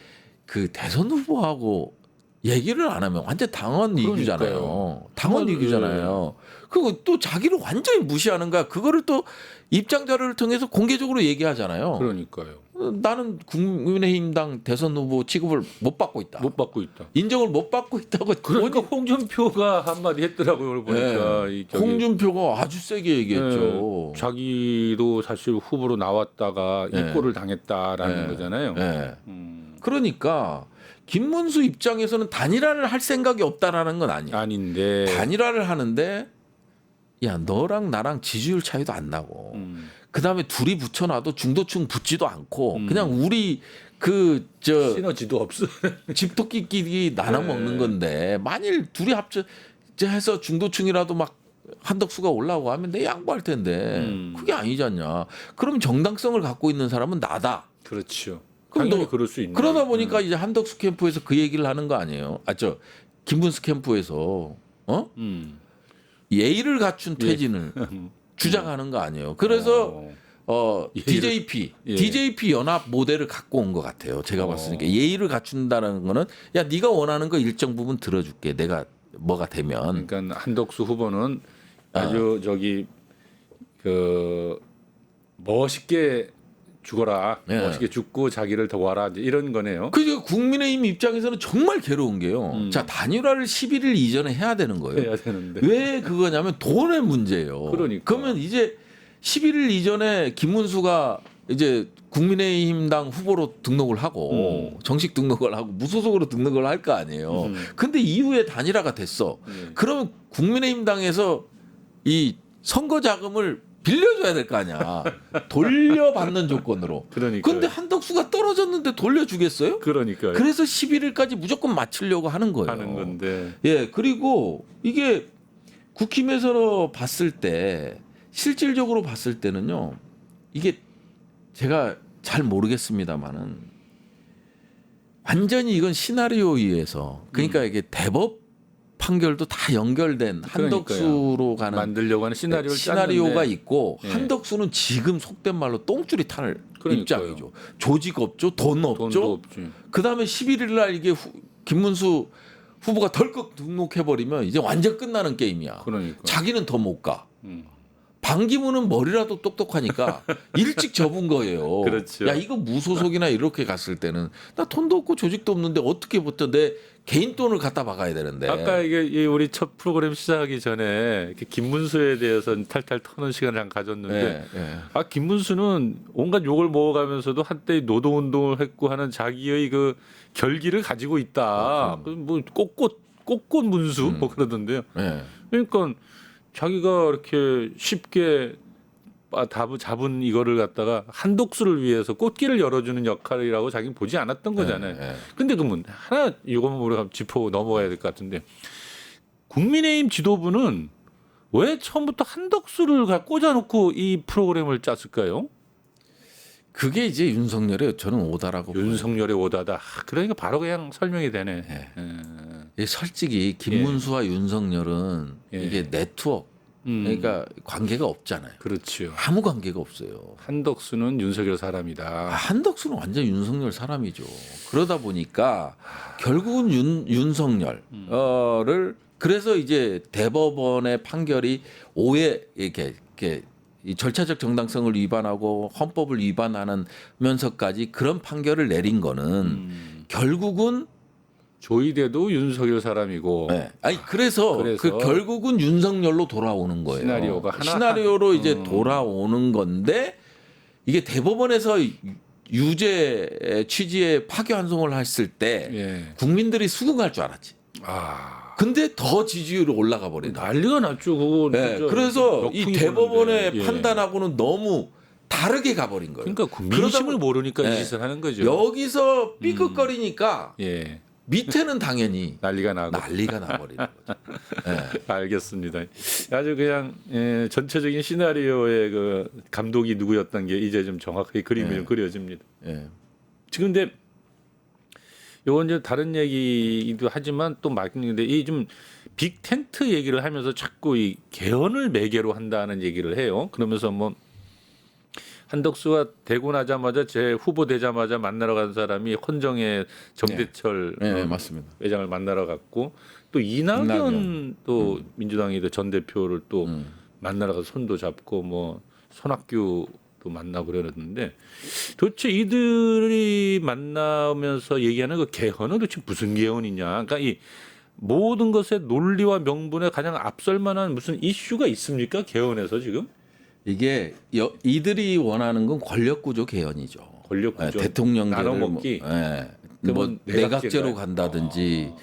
Speaker 2: 그 대선 후보하고 얘기를 안 하면 완전 당원 이규잖아요. 당원 이규잖아요. 그리고 또 자기를 완전히 무시하는 거야. 그거를 또 입장 자료를 통해서 공개적으로 얘기하잖아요.
Speaker 1: 그러니까요.
Speaker 2: 나는 국민의힘당 대선 후보 취급을 못 받고 있다.
Speaker 1: 못 받고 있다.
Speaker 2: 인정을 못 받고 있다고.
Speaker 1: 그러니까 홍준표가 한마디 했더라고요. 오늘 보니까.
Speaker 2: 네. 홍준표가 아주 세게 얘기했죠.
Speaker 1: 네. 자기도 사실 후보로 나왔다가
Speaker 2: 네.
Speaker 1: 입고를 당했다라는
Speaker 2: 네.
Speaker 1: 거잖아요.
Speaker 2: 네. 그러니까 김문수 입장에서는 단일화를 할 생각이 없다라는 건 아니야.
Speaker 1: 아닌데.
Speaker 2: 단일화를 하는데 야 너랑 나랑 지지율 차이도 안 나고 그다음에 둘이 붙여놔도 중도층 붙지도 않고 그냥 우리
Speaker 1: 시너지도 없어.
Speaker 2: 집토끼끼리 나눠 먹는 건데 만일 둘이 합쳐서 중도층이라도 막 한덕수가 올라오고 하면 내 양보할 텐데 그게 아니지 않냐. 그럼 정당성을 갖고 있는 사람은 나다.
Speaker 1: 그렇죠.
Speaker 2: 그럼
Speaker 1: 당연히 그럴 수 있는.
Speaker 2: 그러다 보니까 이제 한덕수 캠프에서 그 얘기를 하는 거 아니에요. 김문수 캠프에서 예의를 갖춘 퇴진을 주장하는 거 아니에요. 그래서 DJP 연합 모델을 갖고 온 것 같아요. 제가 봤으니까 예의를 갖춘다는 거는 야 네가 원하는 거 일정 부분 들어줄게. 내가 뭐가 되면.
Speaker 1: 그러니까 한덕수 후보는 아주 멋있게 죽어라.
Speaker 2: 예.
Speaker 1: 멋있게 죽고 자기를 도와라. 이제 이런 거네요.
Speaker 2: 그러니까 국민의힘 입장에서는 정말 괴로운 게요. 자 단일화를 11일 이전에 해야 되는 거예요.
Speaker 1: 해야 되는데.
Speaker 2: 왜 그거냐면 돈의 문제예요.
Speaker 1: 그러니까.
Speaker 2: 그러면 이제 11일 이전에 김문수가 이제 국민의힘당 후보로 등록을 하고 정식 등록을 하고 무소속으로 등록을 할 거 아니에요. 근데 이후에 단일화가 됐어. 그러면 국민의힘당에서 이 선거 자금을 빌려줘야 될 거 아니야. 돌려받는 조건으로.
Speaker 1: 그러니까.
Speaker 2: 근데 한덕수가 떨어졌는데 돌려주겠어요?
Speaker 1: 그러니까.
Speaker 2: 그래서 11일까지 무조건 맞추려고 하는 거예요.
Speaker 1: 하는 건데.
Speaker 2: 예, 그리고 이게 국힘에서 봤을 때 실질적으로 봤을 때는요. 이게 제가 잘 모르겠습니다만은 완전히 이건 시나리오에 의해서 그러니까 이게 대법 판결도 다 연결된 한덕수로 가는
Speaker 1: 만들려고 하는
Speaker 2: 시나리오가
Speaker 1: 짰는데.
Speaker 2: 있고
Speaker 1: 예.
Speaker 2: 한덕수는 지금 속된 말로 똥줄이 탈
Speaker 1: 그러니까요.
Speaker 2: 입장이죠. 조직 없죠, 돈 없죠.
Speaker 1: 돈도 없지.
Speaker 2: 그다음에 11일 날 이게 김문수 후보가 덜컥 등록해버리면 이제 완전 끝나는 게임이야.
Speaker 1: 그러니까.
Speaker 2: 자기는 더 못 가. 반기문은 머리라도 똑똑하니까 일찍 접은 거예요.
Speaker 1: 그렇죠.
Speaker 2: 야 이거 무소속이나 이렇게 갔을 때는 나 돈도 없고 조직도 없는데 어떻게 버텨. 내 개인 돈을 갖다 박아야 되는데.
Speaker 1: 아까 이게 우리 첫 프로그램 시작하기 전에 이렇게 김문수에 대해서 탈탈 터는 시간을 한 가졌는데 김문수는 온갖 욕을 먹어가면서도 한때 노동운동을 했고 하는 자기의 그 결기를 가지고 있다. 뭐 꽃꽃 문수 뭐 그러던데요. 그러니까 자기가 이렇게 쉽게 잡은 이거를 갖다가 한독수를 위해서 꽃길을 열어주는 역할이라고 자기는 보지 않았던 거잖아요. 근데 그러면 하나 이거만 우리가 짚고 넘어가야 될 것 같은데 국민의힘 지도부는 왜 처음부터 한덕수를 꽂아놓고 이 프로그램을 짰을까요?
Speaker 2: 그게 이제 윤석열의 저는 오다라고
Speaker 1: 윤석열의 오다다. 그러니까 바로 그냥 설명이 되네.
Speaker 2: 솔직히 김문수와 윤석열은 이게 네트워크 그러니까 관계가 없잖아요.
Speaker 1: 그렇죠.
Speaker 2: 아무 관계가 없어요.
Speaker 1: 한덕수는 윤석열 사람이다.
Speaker 2: 한덕수는 완전 윤석열 사람이죠. 그러다 보니까 결국은 윤석열을 그래서 이제 대법원의 판결이 이렇게 이 절차적 정당성을 위반하고 헌법을 위반하면서까지 그런 판결을 내린 거는 결국은
Speaker 1: 조이대도 윤석열 사람이고.
Speaker 2: 그래서 그 결국은 윤석열로 돌아오는 거예요. 시나리오로 이제 돌아오는 건데 이게 대법원에서 유죄 취지의 파기환송을 했을 때 국민들이 수긍할 줄 알았지. 근데 더 지지율이 올라가 버린다.
Speaker 1: 난리가 났죠. 그거.
Speaker 2: 그래서 이 대법원의 판단하고는 너무 다르게 가버린 거예요.
Speaker 1: 그러니까 민심을 모르니까 이 짓을 하는 거죠.
Speaker 2: 여기서 삐끗거리니까 밑에는 당연히
Speaker 1: 난리가 나고.
Speaker 2: 나버리는 거죠. 네.
Speaker 1: 알겠습니다. 아주 그냥 전체적인 시나리오의 그 감독이 누구였던 게 이제 좀 정확하게 그림이 좀 그려집니다. 지금 근데 요건 이제 다른 얘기도 하지만 또 맞는데 이 좀 빅 텐트 얘기를 하면서 자꾸 이 개헌을 매개로 한다는 얘기를 해요. 그러면서 뭐 한덕수가 되고 나자마자 제 후보 되자마자 만나러 간 사람이 헌정의 정대철
Speaker 2: 맞습니다.
Speaker 1: 회장을 만나러 갔고 또 이낙연 또 민주당의 전 대표를 또 만나러 가서 손도 잡고 뭐 손학규도 만나고 그러는데 도대체 이들이 만나면서 얘기하는 그 개헌은 도대체 무슨 개헌이냐? 그러니까 이 모든 것의 논리와 명분에 가장 앞설 만한 무슨 이슈가 있습니까? 개헌에서 지금?
Speaker 2: 이게 이들이 원하는 건 권력구조 개헌이죠.
Speaker 1: 권력구조
Speaker 2: 대통령제를
Speaker 1: 나눠먹기.
Speaker 2: 뭐 내각제로 간다든지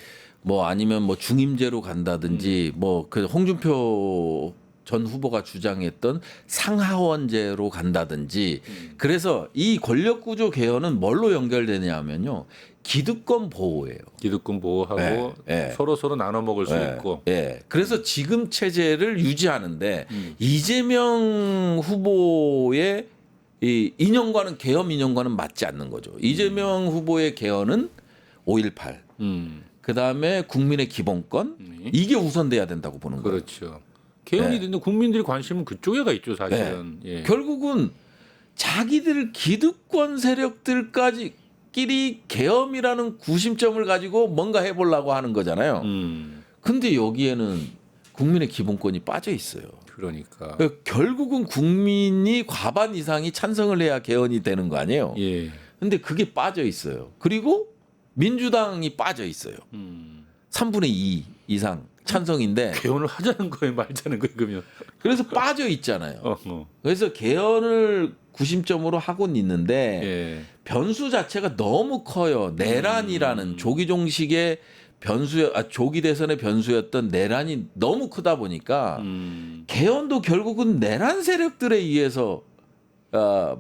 Speaker 2: 뭐 아니면 뭐 중임제로 간다든지 뭐 그 홍준표 전 후보가 주장했던 상하원제로 간다든지 그래서 이 권력구조 개헌은 뭘로 연결되냐면요. 기득권 보호예요.
Speaker 1: 기득권 보호하고 서로 나눠 먹을 수 있고.
Speaker 2: 그래서 지금 체제를 유지하는데 이재명 후보의 이 인연과는 계엄 인연과는 맞지 않는 거죠. 이재명 후보의 개헌은 5.18. 그다음에 국민의 기본권 이게 우선돼야 된다고 보는 거예요.
Speaker 1: 그렇죠. 개헌이 되는데 국민들이 관심은 그쪽에 가 있죠, 사실은.
Speaker 2: 결국은 자기들 기득권 세력들까지 끼리 계엄이라는 구심점을 가지고 뭔가 해보려고 하는 거잖아요. 근데 여기에는 국민의 기본권이 빠져 있어요.
Speaker 1: 그러니까
Speaker 2: 결국은 국민이 과반 이상이 찬성을 해야 개헌이 되는 거 아니에요. 근데 그게 빠져 있어요. 그리고 민주당이 빠져 있어요. 3분의 2 이상 찬성인데
Speaker 1: 개헌을 하자는 거예요, 말자는 거예요, 그러면.
Speaker 2: 그래서 빠져 있잖아요. 그래서 개헌을 구심점으로 하고는 있는데 변수 자체가 너무 커요. 내란이라는 조기 종식의 조기 대선의 변수였던 내란이 너무 크다 보니까 개헌도 결국은 내란 세력들에 의해서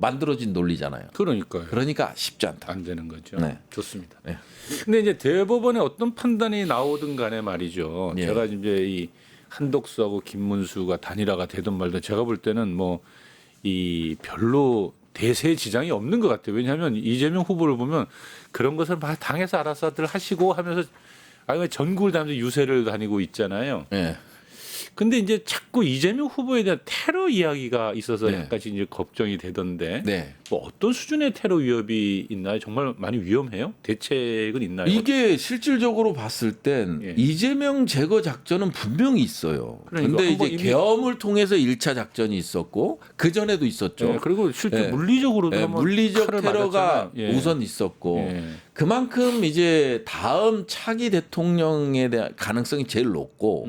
Speaker 2: 만들어진 논리잖아요.
Speaker 1: 그러니까요.
Speaker 2: 그러니까 쉽지 않다.
Speaker 1: 안 되는 거죠. 좋습니다.
Speaker 2: 네.
Speaker 1: 근데 이제 대법원의 어떤 판단이 나오든 간에 말이죠. 제가 이제 이 한덕수하고 김문수가 단일화가 되든 말든 제가 볼 때는 뭐 이 별로 대세에 지장이 없는 것 같아요. 왜냐하면 이재명 후보를 보면 그런 것을 막 당에서 알아서들 하시고 하면서 아니 전국을 다니면서 유세를 다니고 있잖아요. 근데 이제 자꾸 이재명 후보에 대한 테러 이야기가 있어서 약간씩 이제 걱정이 되던데 뭐 어떤 수준의 테러 위협이 있나요? 정말 많이 위험해요? 대책은 있나요?
Speaker 2: 이게 실질적으로 봤을 땐 이재명 제거 작전은 분명히 있어요. 그런데 이제 계엄을 통해서 1차 작전이 있었고 그 전에도 있었죠.
Speaker 1: 그리고 실제 물리적으로도
Speaker 2: 물리적 테러가 우선 있었고 그만큼 이제 다음 차기 대통령에 대한 가능성이 제일 높고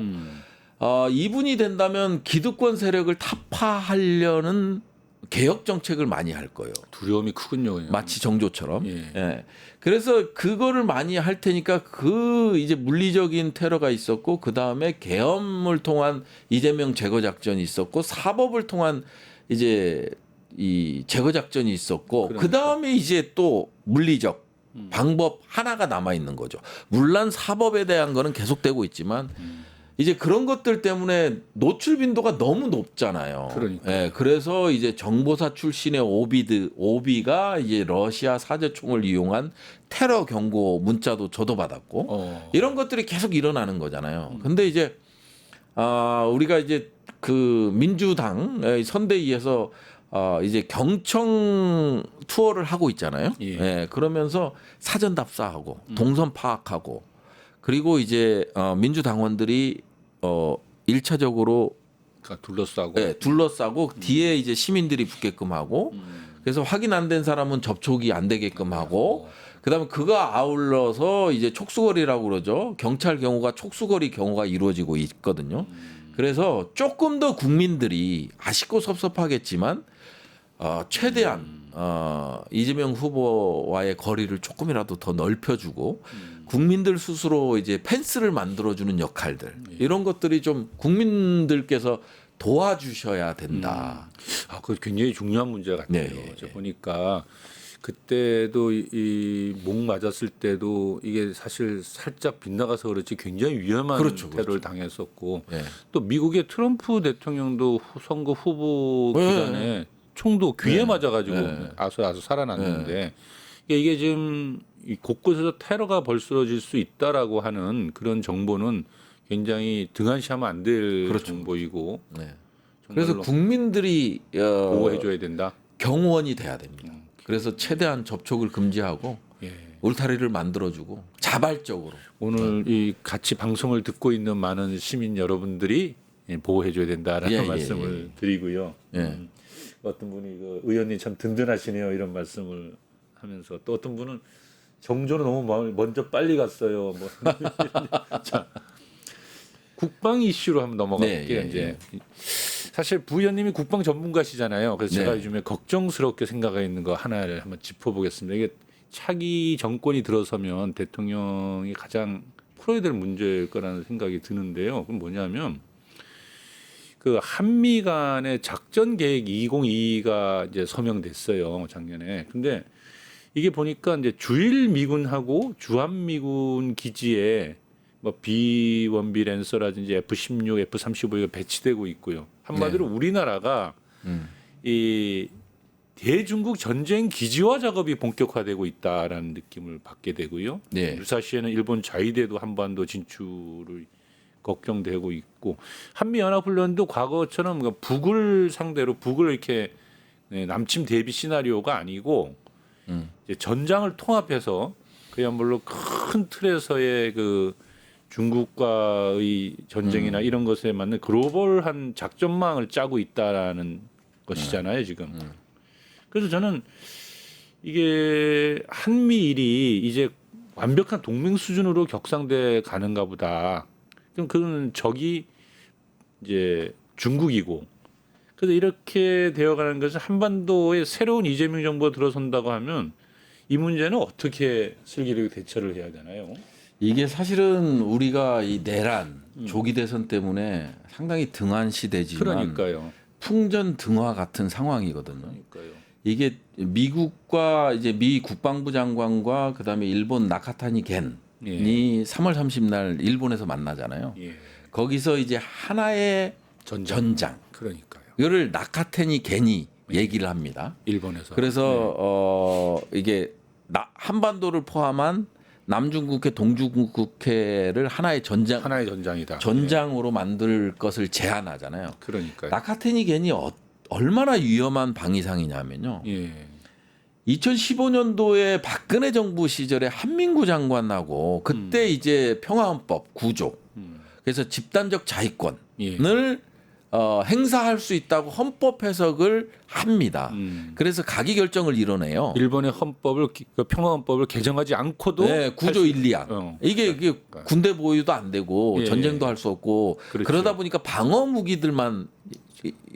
Speaker 2: 이분이 된다면 기득권 세력을 타파하려는 개혁 정책을 많이 할 거예요.
Speaker 1: 두려움이 크군요. 그냥.
Speaker 2: 마치 정조처럼. 그래서 그거를 많이 할 테니까 그 이제 물리적인 테러가 있었고 그 다음에 계엄을 통한 이재명 제거 작전이 있었고 사법을 통한 이제 이 제거 작전이 있었고 그 다음에 이제 또 물리적 방법 하나가 남아 있는 거죠. 물론 사법에 대한 거는 계속되고 있지만. 이제 그런 것들 때문에 노출 빈도가 너무 높잖아요. 그래서 이제 정보사 출신의 오비가 이제 러시아 사제총을 이용한 테러 경고 문자도 저도 받았고 이런 것들이 계속 일어나는 거잖아요. 근데 이제 우리가 이제 그 민주당 선대위에서 이제 경청 투어를 하고 있잖아요. 그러면서 사전 답사하고 동선 파악하고 그리고 이제 민주당원들이 1차적으로 둘러싸고 뒤에 이제 시민들이 붙게끔 하고 그래서 확인 안 된 사람은 접촉이 안 되게끔 하고 그다음에 그거 아울러서 이제 촉수거리라고 그러죠. 경찰 경우가 촉수거리 경우가 이루어지고 있거든요. 그래서 조금 더 국민들이 아쉽고 섭섭하겠지만 최대한 이재명 후보와의 거리를 조금이라도 더 넓혀주고 국민들 스스로 이제 펜스를 만들어주는 역할들 이런 것들이 좀 국민들께서 도와주셔야 된다.
Speaker 1: 그 굉장히 중요한 문제 같아요. 보니까 그때도 이 목 맞았을 때도 이게 사실 살짝 빗나가서 그렇지 굉장히 위험한
Speaker 2: 그렇죠,
Speaker 1: 테러를
Speaker 2: 그렇죠.
Speaker 1: 당했었고
Speaker 2: 네.
Speaker 1: 또 미국의 트럼프 대통령도 선거 후보 기간에 총도 귀에
Speaker 2: 네.
Speaker 1: 맞아가지고
Speaker 2: 네.
Speaker 1: 아서 살아났는데 이게 지금 이 곳곳에서 테러가 벌써질 수 있다라고 하는 그런 정보는 굉장히 등한시하면 안 될
Speaker 2: 그렇죠.
Speaker 1: 정보이고
Speaker 2: 네. 그래서 국민들이
Speaker 1: 보호해줘야 된다.
Speaker 2: 경호원이 돼야 됩니다. 그래서 최대한 접촉을 금지하고
Speaker 1: 예.
Speaker 2: 울타리를 만들어주고 자발적으로
Speaker 1: 오늘 이 같이 방송을 듣고 있는 많은 시민 여러분들이 보호해줘야 된다라는 말씀을 드리고요. 어떤 분이 의원님 참 든든하시네요 이런 말씀을 하면서 또 어떤 분은 정조는 너무 먼저 빨리 갔어요. 뭐 자 국방 이슈로 한번 넘어갈게요. 이제 사실 부 의원님이 국방 전문가시잖아요. 그래서 제가 요즘에 걱정스럽게 생각하고 있는 거 하나를 한번 짚어보겠습니다. 이게 차기 정권이 들어서면 대통령이 가장 풀어야 될 문제일 거라는 생각이 드는데요. 그건 뭐냐면 그 한미 간의 작전 계획 2022가 이제 서명됐어요 작년에. 근데 이게 보니까 이제 주일 미군하고 주한 미군 기지에 뭐 B-1B 랜서라든지 F-16, F-35가 배치되고 있고요. 한마디로 우리나라가 이 대중국 전쟁 기지화 작업이 본격화되고 있다라는 느낌을 받게 되고요. 유사시에는 일본 자위대도 한반도 진출을 걱정되고 있고 한미 연합 훈련도 과거처럼 북을 상대로 북을 이렇게 남침 대비 시나리오가 아니고 이제 전장을 통합해서 그야말로 큰 틀에서의 그 중국과의 전쟁이나 이런 것에 맞는 글로벌한 작전망을 짜고 있다라는 것이잖아요 지금. 그래서 저는 이게 한미일이 이제 완벽한 동맹 수준으로 격상돼 가는가 보다. 그럼 그건 적이 이제 중국이고. 그래서 이렇게 되어가는 것은 한반도에 새로운 이재명 정부가 들어선다고 하면 이 문제는 어떻게 슬기롭게 대처를 해야 되나요?
Speaker 2: 이게 사실은 우리가 이 내란 조기 대선 때문에 상당히 등한시되지만
Speaker 1: 그러니까요.
Speaker 2: 풍전등화 같은 상황이거든요.
Speaker 1: 그러니까요.
Speaker 2: 이게 미국과 이제 미 국방부 장관과 그다음에 일본 나카타니 겐이 3월 30날 일본에서 만나잖아요. 거기서 이제 하나의 전장.
Speaker 1: 그러니까요.
Speaker 2: 이거를 나카타니 겐이 얘기를 합니다.
Speaker 1: 일본에서.
Speaker 2: 그래서 이게 한반도를 포함한 남중국해, 동중국해를 하나의
Speaker 1: 전장이다.
Speaker 2: 전장으로 만들 것을 제안하잖아요.
Speaker 1: 그러니까요.
Speaker 2: 나카테니 겐이 얼마나 위험한 방위상이냐면요. 2015년도에 박근혜 정부 시절에 한민구 장관하고 그때 이제 평화헌법 9조. 그래서 집단적 자위권을 행사할 수 있다고 헌법 해석을 합니다. 그래서 가기 결정을 이뤄내요.
Speaker 1: 일본의 헌법을 평화헌법을 개정하지 않고도
Speaker 2: 9조 1, 2항. 이게 군대 보유도 안 되고 전쟁도 할 수 없고 그러다 보니까 방어 무기들만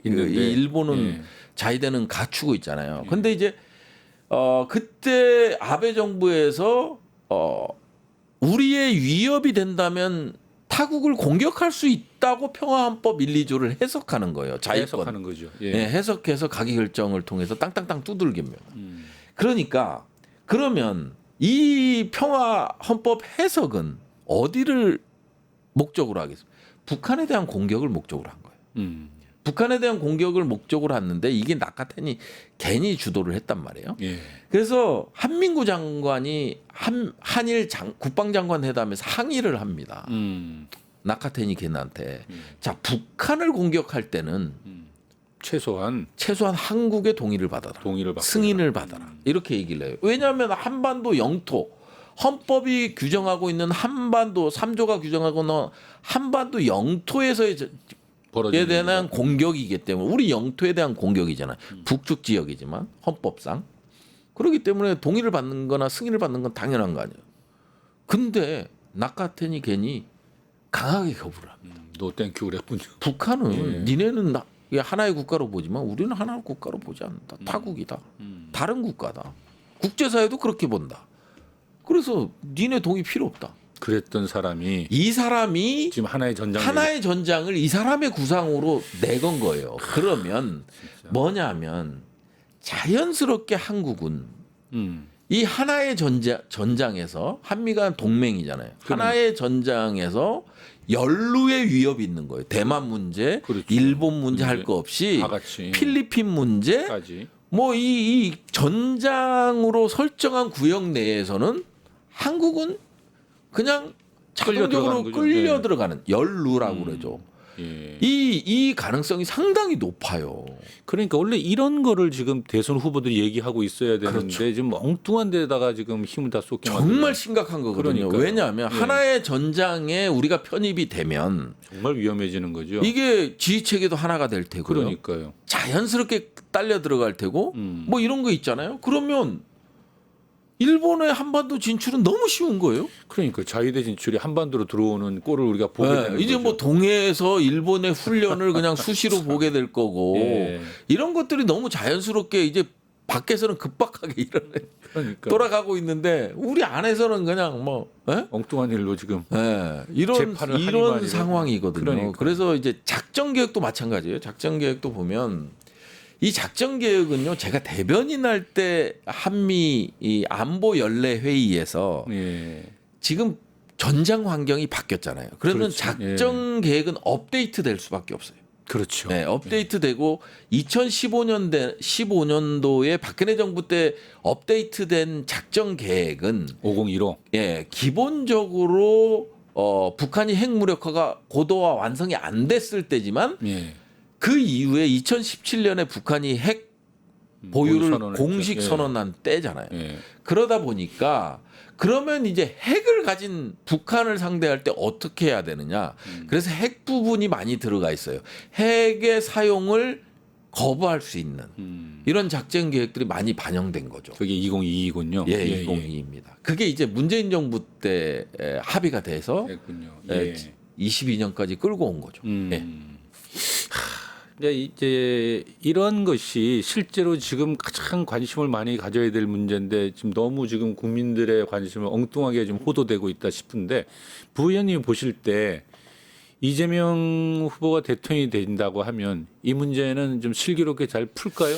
Speaker 2: 일본은 자위대는 갖추고 있잖아요. 근데 이제 그때 아베 정부에서 우리의 위협이 된다면 타국을 공격할 수 있다고 평화헌법 1, 2조를 해석하는 거예요. 자위권.
Speaker 1: 해석하는 거죠.
Speaker 2: 해석해서 가기 결정을 통해서 땅땅땅 두들깁니다. 그러니까 그러면 이 평화헌법 해석은 어디를 목적으로 하겠습니까? 북한에 대한 공격을 목적으로 한 거예요. 북한에 대한 공격을 목적으로 했는데 이게 나카테니 겐이 주도를 했단 말이에요. 그래서 한민구 장관이 한일 국방장관 회담에서 항의를 합니다. 나카테니 겐한테 자 북한을 공격할 때는
Speaker 1: 최소한
Speaker 2: 한국의 동의를 받아라. 승인을 받아라. 이렇게 얘기를 해요. 왜냐하면 한반도 영토 헌법이 규정하고 있는 한반도 3조가 규정하고 있는 한반도 영토에서의 에 대한 공격이기 때문에 우리 영토에 대한 공격이잖아요. 북측 지역이지만 헌법상 그렇기 때문에 동의를 받는 거나 승인을 받는 건 당연한 거 아니에요. 근데 나카테니 겐이 강하게 거부를 합니다.
Speaker 1: 노 땡큐 그랬군요.
Speaker 2: 북한은 니네는 하나의 국가로 보지만 우리는 하나의 국가로 보지 않는다. 타국이다. 다른 국가다. 국제사회도 그렇게 본다. 그래서 니네 동의 필요 없다.
Speaker 1: 그랬던 사람이
Speaker 2: 이 사람이
Speaker 1: 지금 하나의
Speaker 2: 전장을 이 사람의 구상으로 내건 거예요. 그러면 뭐냐면 자연스럽게 한국은 이 하나의 전장에서 한미가 동맹이잖아요. 하나의 전장에서 연루의 위협이 있는 거예요. 대만 문제,
Speaker 1: 그렇죠.
Speaker 2: 일본 문제 할 거 없이
Speaker 1: 다 같이.
Speaker 2: 필리핀 문제까지 뭐 이 전장으로 설정한 구역 내에서는 한국은 그냥 자동적으로 끌려 들어가는 연루라고 그러죠.
Speaker 1: 예.
Speaker 2: 이 가능성이 상당히 높아요.
Speaker 1: 그러니까 원래 이런 거를 지금 대선 후보들이 얘기하고 있어야 되는데
Speaker 2: 그렇죠.
Speaker 1: 지금 엉뚱한 데다가 지금 힘을 다 쏟게
Speaker 2: 정말 심각한 거거든요.
Speaker 1: 그러니까요.
Speaker 2: 왜냐하면
Speaker 1: 예.
Speaker 2: 하나의 전장에 우리가 편입이 되면
Speaker 1: 정말 위험해지는 거죠.
Speaker 2: 이게 지휘 체계도 하나가 될 테고요.
Speaker 1: 그러니까요.
Speaker 2: 자연스럽게 딸려 들어갈 테고 뭐 이런 거 있잖아요. 그러면 일본의 한반도 진출은 너무 쉬운 거예요.
Speaker 1: 그러니까 자위대 진출이 한반도로 들어오는 꼴을 우리가 보게
Speaker 2: 네,
Speaker 1: 되는
Speaker 2: 이제
Speaker 1: 거죠.
Speaker 2: 뭐 동해에서 일본의 훈련을 그냥 수시로 보게 될 거고
Speaker 1: 예.
Speaker 2: 이런 것들이 너무 자연스럽게 이제 밖에서는 급박하게
Speaker 1: 그러니까
Speaker 2: 돌아가고 있는데 우리 안에서는 그냥 뭐
Speaker 1: 엉뚱한 일로 지금
Speaker 2: 이런
Speaker 1: 재판을
Speaker 2: 이런
Speaker 1: 하니만
Speaker 2: 상황이거든요.
Speaker 1: 그러니까.
Speaker 2: 그래서 이제 작전 계획도 마찬가지예요. 작전 계획도 보면 이 작전 계획은요. 제가 대변인 할 때 한미 이 안보 연례 회의에서
Speaker 1: 예.
Speaker 2: 지금 전장 환경이 바뀌었잖아요. 그러면
Speaker 1: 그렇죠.
Speaker 2: 작전 계획은 업데이트 될 수밖에 없어요.
Speaker 1: 그렇죠.
Speaker 2: 네, 업데이트 되고 2015년도에 박근혜 정부 때 업데이트된 작전 계획은
Speaker 1: 5015.
Speaker 2: 기본적으로 북한이 핵무력화가 고도화 완성이 안 됐을 때지만
Speaker 1: 예.
Speaker 2: 그 이후에 2017년에 북한이 핵 보유를
Speaker 1: 선언을
Speaker 2: 공식
Speaker 1: 했죠.
Speaker 2: 선언한 때잖아요.
Speaker 1: 예.
Speaker 2: 그러다 보니까 그러면 이제 핵을 가진 북한을 상대할 때 어떻게 해야 되느냐. 그래서 핵 부분이 많이 들어가 있어요. 핵의 사용을 거부할 수 있는 이런 작전 계획들이 많이 반영된 거죠.
Speaker 1: 그게 2022군요.
Speaker 2: 예, 2022입니다. 그게 이제 문재인 정부 때 합의가 돼서
Speaker 1: 그랬군요.
Speaker 2: 22년까지 끌고 온 거죠. 예.
Speaker 1: 이제 이런 것이 실제로 지금 가장 관심을 많이 가져야 될 문제인데 지금 너무 지금 국민들의 관심을 엉뚱하게 좀 호도되고 있다 싶은데 부 의원님 보실 때 이재명 후보가 대통령이 된다고 하면 이 문제는 좀 슬기롭게 잘 풀까요?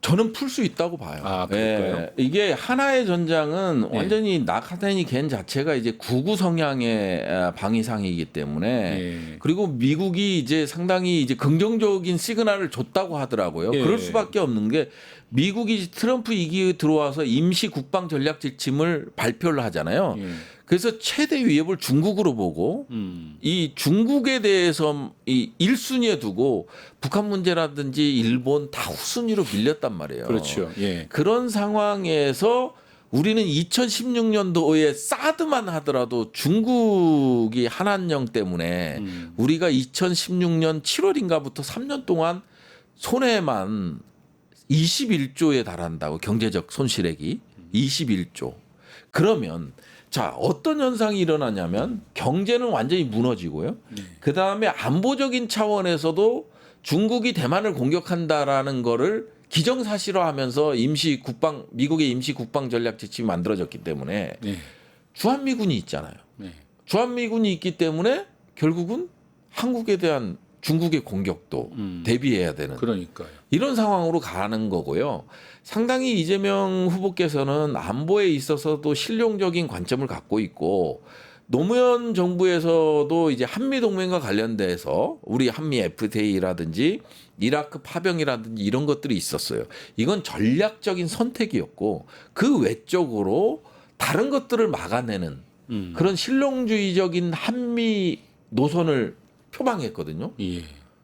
Speaker 2: 저는 풀 수 있다고 봐요.
Speaker 1: 아, 그럴까요?
Speaker 2: 이게 하나의 전장은 완전히 낙하산이 갠 자체가 이제 구구 성향의 방위상이기 때문에 그리고 미국이 이제 상당히 이제 긍정적인 시그널을 줬다고 하더라고요. 그럴 수밖에 없는 게 미국이 트럼프 2기 들어와서 임시 국방 전략 지침을 발표를 하잖아요. 그래서 최대 위협을 중국으로 보고 이 중국에 대해서 이 1순위에 두고 북한 문제라든지 일본 다 후순위로 밀렸단 말이에요.
Speaker 1: 그렇죠. 예.
Speaker 2: 그런 상황에서 우리는 2016년도에 사드만 하더라도 중국이 한한령 때문에 우리가 2016년 7월인가부터 3년 동안 손해만 21조에 달한다고 경제적 손실액이 21조. 그러면 자, 어떤 현상이 일어나냐면 경제는 완전히 무너지고요. 그다음에 안보적인 차원에서도 중국이 대만을 공격한다라는 거를 기정사실화하면서 미국의 임시 국방 전략 지침이 만들어졌기 때문에 주한미군이 있잖아요. 주한미군이 있기 때문에 결국은 한국에 대한 중국의 공격도 대비해야 되는
Speaker 1: 그러니까요.
Speaker 2: 이런 상황으로 가는 거고요. 상당히 이재명 후보께서는 안보에 있어서도 실용적인 관점을 갖고 있고 노무현 정부에서도 이제 한미 동맹과 관련돼서 우리 한미 FTA라든지 이라크 파병이라든지 이런 것들이 있었어요. 이건 전략적인 선택이었고 그 외적으로 다른 것들을 막아내는 그런 실용주의적인 한미 노선을 표방했거든요.
Speaker 1: 예.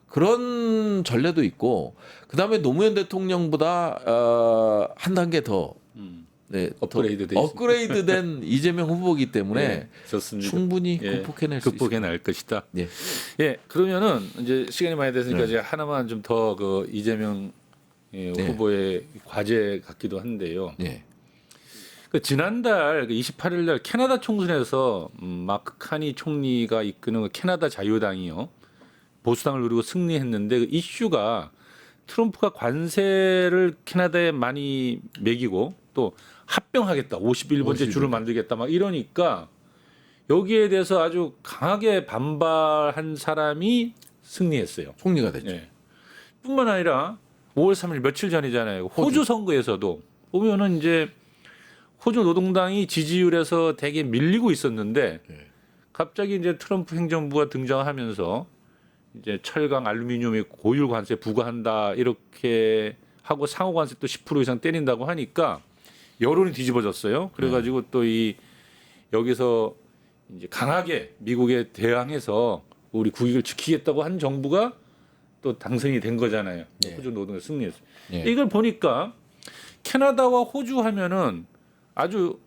Speaker 2: 그런 전례도 있고 그다음에 노무현 대통령보다 한 단계 더 업그레이드된 이재명 후보이기 때문에
Speaker 1: 좋습니다.
Speaker 2: 충분히 극복해낼 수 있습니다.
Speaker 1: 극복해낼 것이다.
Speaker 2: 예.
Speaker 1: 예, 그러면은 이제 시간이 많이 됐으니까 이제 하나만 좀 더 그 이재명 후보의 과제 같기도 한데요.
Speaker 2: 예.
Speaker 1: 그 지난달 28일 날 캐나다 총선에서 마크 카니 총리가 이끄는 그 캐나다 자유당이요 보수당을 누리고 승리했는데 그 이슈가 트럼프가 관세를 캐나다에 많이 매기고 또 합병하겠다 51번째 주를 만들겠다 막 이러니까 여기에 대해서 아주 강하게 반발한 사람이 승리했어요.
Speaker 2: 총리가 됐죠.
Speaker 1: 네. 뿐만 아니라 5월 3일 며칠 전이잖아요. 호주 선거에서도 보면은 이제 호주 노동당이 지지율에서 되게 밀리고 있었는데 갑자기 이제 트럼프 행정부가 등장하면서 이제 철강, 알루미늄에 고율 관세 부과한다 이렇게 하고 상호 관세 또 10% 이상 때린다고 하니까 여론이 뒤집어졌어요. 그래가지고 또 이 여기서 이제 강하게 미국에 대항해서 우리 국익을 지키겠다고 한 정부가 또 당선이 된 거잖아요. 호주 노동에 승리했어요. 이걸 보니까 캐나다와 호주 하면은 아주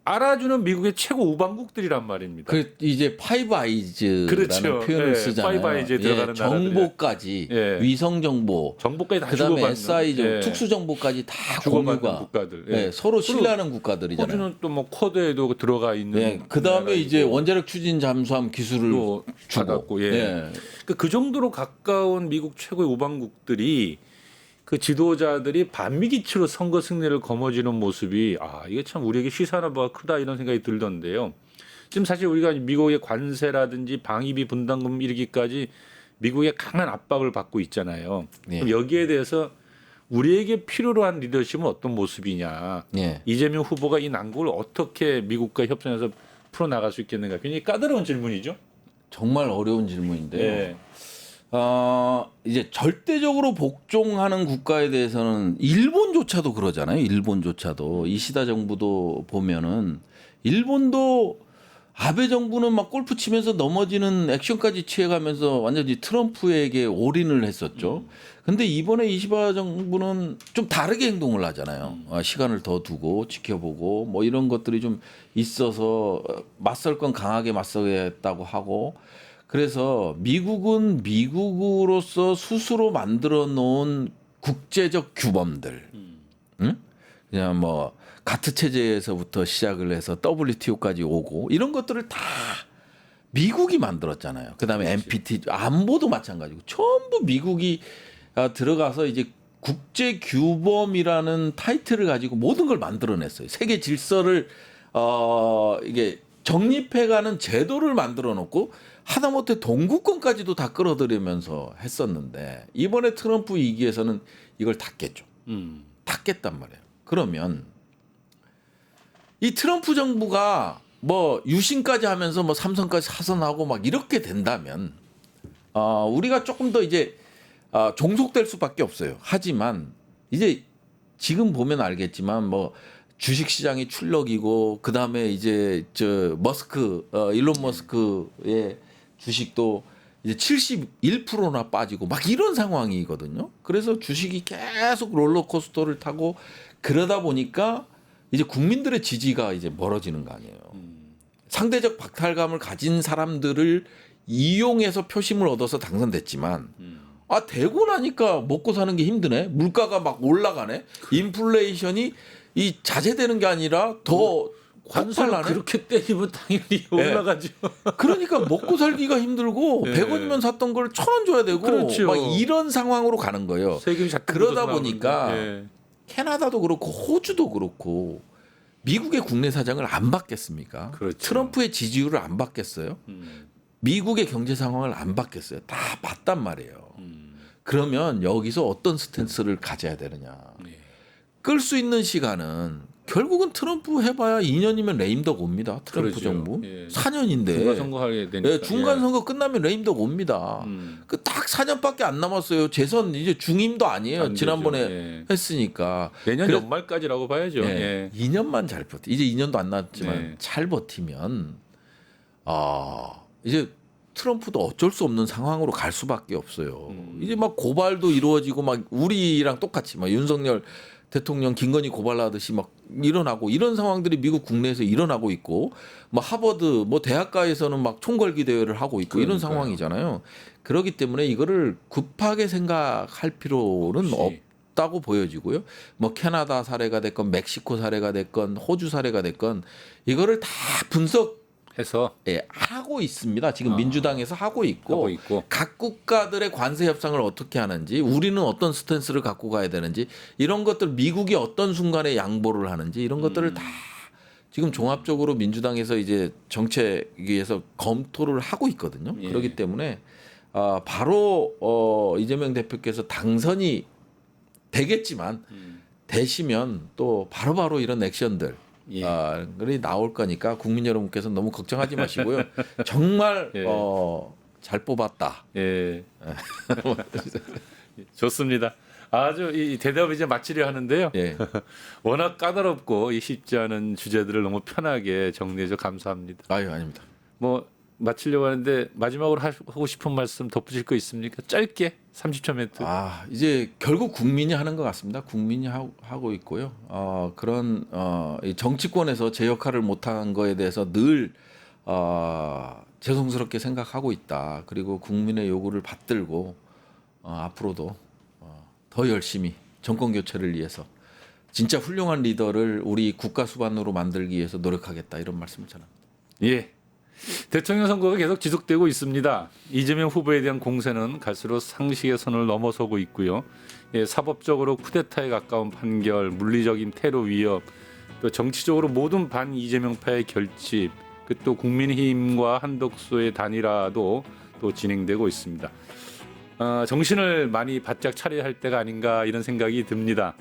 Speaker 1: 알아주는 미국의 최고 우방국들이란 말입니다.
Speaker 2: 그 이제 파이브 아이즈라는
Speaker 1: 그렇죠.
Speaker 2: 표현을 쓰잖아요.
Speaker 1: 파이브 아이즈에 들어가는
Speaker 2: 정보까지 위성 정보,
Speaker 1: 정보까지 다
Speaker 2: 그다음에
Speaker 1: 주고받는
Speaker 2: SI 특수 정보까지 다
Speaker 1: 주고받는
Speaker 2: 공유가
Speaker 1: 국가들.
Speaker 2: 서로 신뢰하는 국가들이잖아요.
Speaker 1: 호주는 또 뭐 쿼드에도 들어가 있는.
Speaker 2: 그다음에 이제 원자력 추진 잠수함 기술을
Speaker 1: 받았고, 그 정도로 가까운 미국 최고의 우방국들이 그 지도자들이 반미기치로 선거 승리를 거머쥐는 모습이 이게 참 우리에게 시사하는 바가 크다 이런 생각이 들던데요. 지금 사실 우리가 미국의 관세라든지 방위비 분담금 이르기까지 미국의 강한 압박을 받고 있잖아요. 그럼 여기에 대해서 우리에게 필요로 한 리더십은 어떤 모습이냐. 이재명 후보가 이 난국을 어떻게 미국과 협상해서 풀어나갈 수 있겠는가. 굉장히 까다로운 질문이죠.
Speaker 2: 정말 어려운 질문인데요. 이제 절대적으로 복종하는 국가에 대해서는 일본조차도 그러잖아요. 일본조차도 이시다 정부도 보면은 일본도 아베 정부는 막 골프 치면서 넘어지는 액션까지 취해가면서 완전히 트럼프에게 올인을 했었죠. 근데 이번에 이시바 정부는 좀 다르게 행동을 하잖아요. 시간을 더 두고 지켜보고 뭐 이런 것들이 좀 있어서 맞설 건 강하게 맞서겠다고 하고, 그래서 미국은 미국으로서 스스로 만들어 놓은 국제적 규범들, 그냥 뭐 가트 체제에서부터 시작을 해서 WTO까지 오고 이런 것들을 다 미국이 만들었잖아요. 그다음에 NPT 안보도 마찬가지고 전부 미국이 들어가서 이제 국제 규범이라는 타이틀을 가지고 모든 걸 만들어냈어요. 세계 질서를 이게 정립해가는 제도를 만들어 놓고 하다못해 동구권까지도 다 끌어들이면서 했었는데 이번에 트럼프 위기에서는 이걸 다 깼죠. 다 깼단 말이에요. 그러면 이 트럼프 정부가 뭐 유신까지 하면서 뭐 삼성까지 사선하고 막 이렇게 된다면 우리가 조금 더 이제 종속될 수밖에 없어요. 하지만 이제 지금 보면 알겠지만 뭐 주식 시장이 출렁이고 그다음에 이제 일론 머스크의 주식도 이제 71%나 빠지고 막 이런 상황이거든요. 그래서 주식이 계속 롤러코스터를 타고 그러다 보니까 이제 국민들의 지지가 이제 멀어지는 거 아니에요. 상대적 박탈감을 가진 사람들을 이용해서 표심을 얻어서 당선됐지만 되고 나니까 먹고 사는 게 힘드네. 물가가 막 올라가네. 인플레이션이 이 자제되는 게 아니라 더
Speaker 1: 관세를 그렇게 때리면 당연히 올라가죠.
Speaker 2: 그러니까 먹고 살기가 힘들고 100원이면 샀던 걸 1,000원 줘야 되고
Speaker 1: 그렇죠.
Speaker 2: 막 이런 상황으로 가는 거예요. 그러다 보니까 캐나다도 그렇고 호주도 그렇고 미국의 국내 사정을 안 받겠습니까?
Speaker 1: 그렇죠.
Speaker 2: 트럼프의 지지율을 안 받겠어요? 미국의 경제 상황을 안 받겠어요? 다 봤단 말이에요. 그러면 여기서 어떤 스탠스를 가져야 되느냐. 끌 수 있는 시간은 결국은 트럼프 해봐야 2년이면 레임덕 옵니다. 트럼프
Speaker 1: 그렇죠.
Speaker 2: 정부 4년인데
Speaker 1: 중간 선거하게 되니까.
Speaker 2: 중간 선거 끝나면 레임덕 옵니다. 그 딱 4년밖에 안 남았어요. 재선 이제 중임도 아니에요. 지난번에 했으니까
Speaker 1: 내년 연말까지라고 봐야죠.
Speaker 2: 2년만 잘 버티. 이제 2년도 안 남았지만 잘 버티면 이제 트럼프도 어쩔 수 없는 상황으로 갈 수밖에 없어요. 이제 막 고발도 이루어지고 막 우리랑 똑같이 막 윤석열 대통령 김건희 고발하듯이 막 일어나고 이런 상황들이 미국 국내에서 일어나고 있고 뭐 하버드 뭐 대학가에서는 막 총궐기 대회를 하고 있고 이런 상황이잖아요. 그렇기 때문에 이거를 급하게 생각할 필요는 없다고 보여지고요. 뭐 캐나다 사례가 됐건 멕시코 사례가 됐건 호주 사례가 됐건 이거를 다 분석해서 하고 있습니다. 지금 민주당에서 하고 있고 각 국가들의 관세 협상을 어떻게 하는지 우리는 어떤 스탠스를 갖고 가야 되는지 이런 것들 미국이 어떤 순간에 양보를 하는지 이런 것들을 다 지금 종합적으로 민주당에서 이제 정책위에서 검토를 하고 있거든요. 그렇기 때문에 바로 이재명 대표께서 당선이 되겠지만 되시면 또 바로바로 이런 액션들 이 나올 거니까 국민 여러분께서 너무 걱정하지 마시고요. 정말
Speaker 1: 예.
Speaker 2: 잘 뽑았다.
Speaker 1: 예. 좋습니다. 아주 이 대답을 이제 마치려 하는데요.
Speaker 2: 예.
Speaker 1: 워낙 까다롭고 이 쉽지 않은 주제들을 너무 편하게 정리해서 감사합니다.
Speaker 2: 아유, 아닙니다.
Speaker 1: 뭐 마치려고 하는데 마지막으로 하고 싶은 말씀 덧붙일 거 있습니까? 짧게 30초 멘트.
Speaker 2: 이제 결국 국민이 하는 것 같습니다. 국민이 하고 있고요. 그런 이 정치권에서 제 역할을 못한 거에 대해서 늘 죄송스럽게 생각하고 있다. 그리고 국민의 요구를 받들고 앞으로도 더 열심히 정권 교체를 위해서 진짜 훌륭한 리더를 우리 국가 수반으로 만들기 위해서 노력하겠다. 이런 말씀을 전합니다.
Speaker 1: 예. 대통령 선거가 계속 지속되고 있습니다. 이재명 후보에 대한 공세는 갈수록 상식의 선을 넘어서고 있고요. 예, 사법적으로 쿠데타에 가까운 판결, 물리적인 테러 위협, 또 정치적으로 모든 반 이재명파의 결집, 또 국민의힘과 한덕수의 단일화도 또 진행되고 있습니다. 정신을 많이 바짝 차려야 할 때가 아닌가 이런 생각이 듭니다.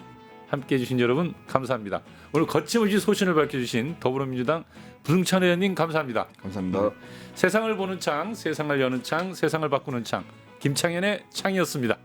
Speaker 1: 함께해 주신 여러분 감사합니다. 오늘 거침없이 소신을 밝혀주신 더불어민주당 부승찬 의원님 감사합니다.
Speaker 3: 감사합니다.
Speaker 1: 세상을 보는 창, 세상을 여는 창, 세상을 바꾸는 창, 김창현의 창이었습니다.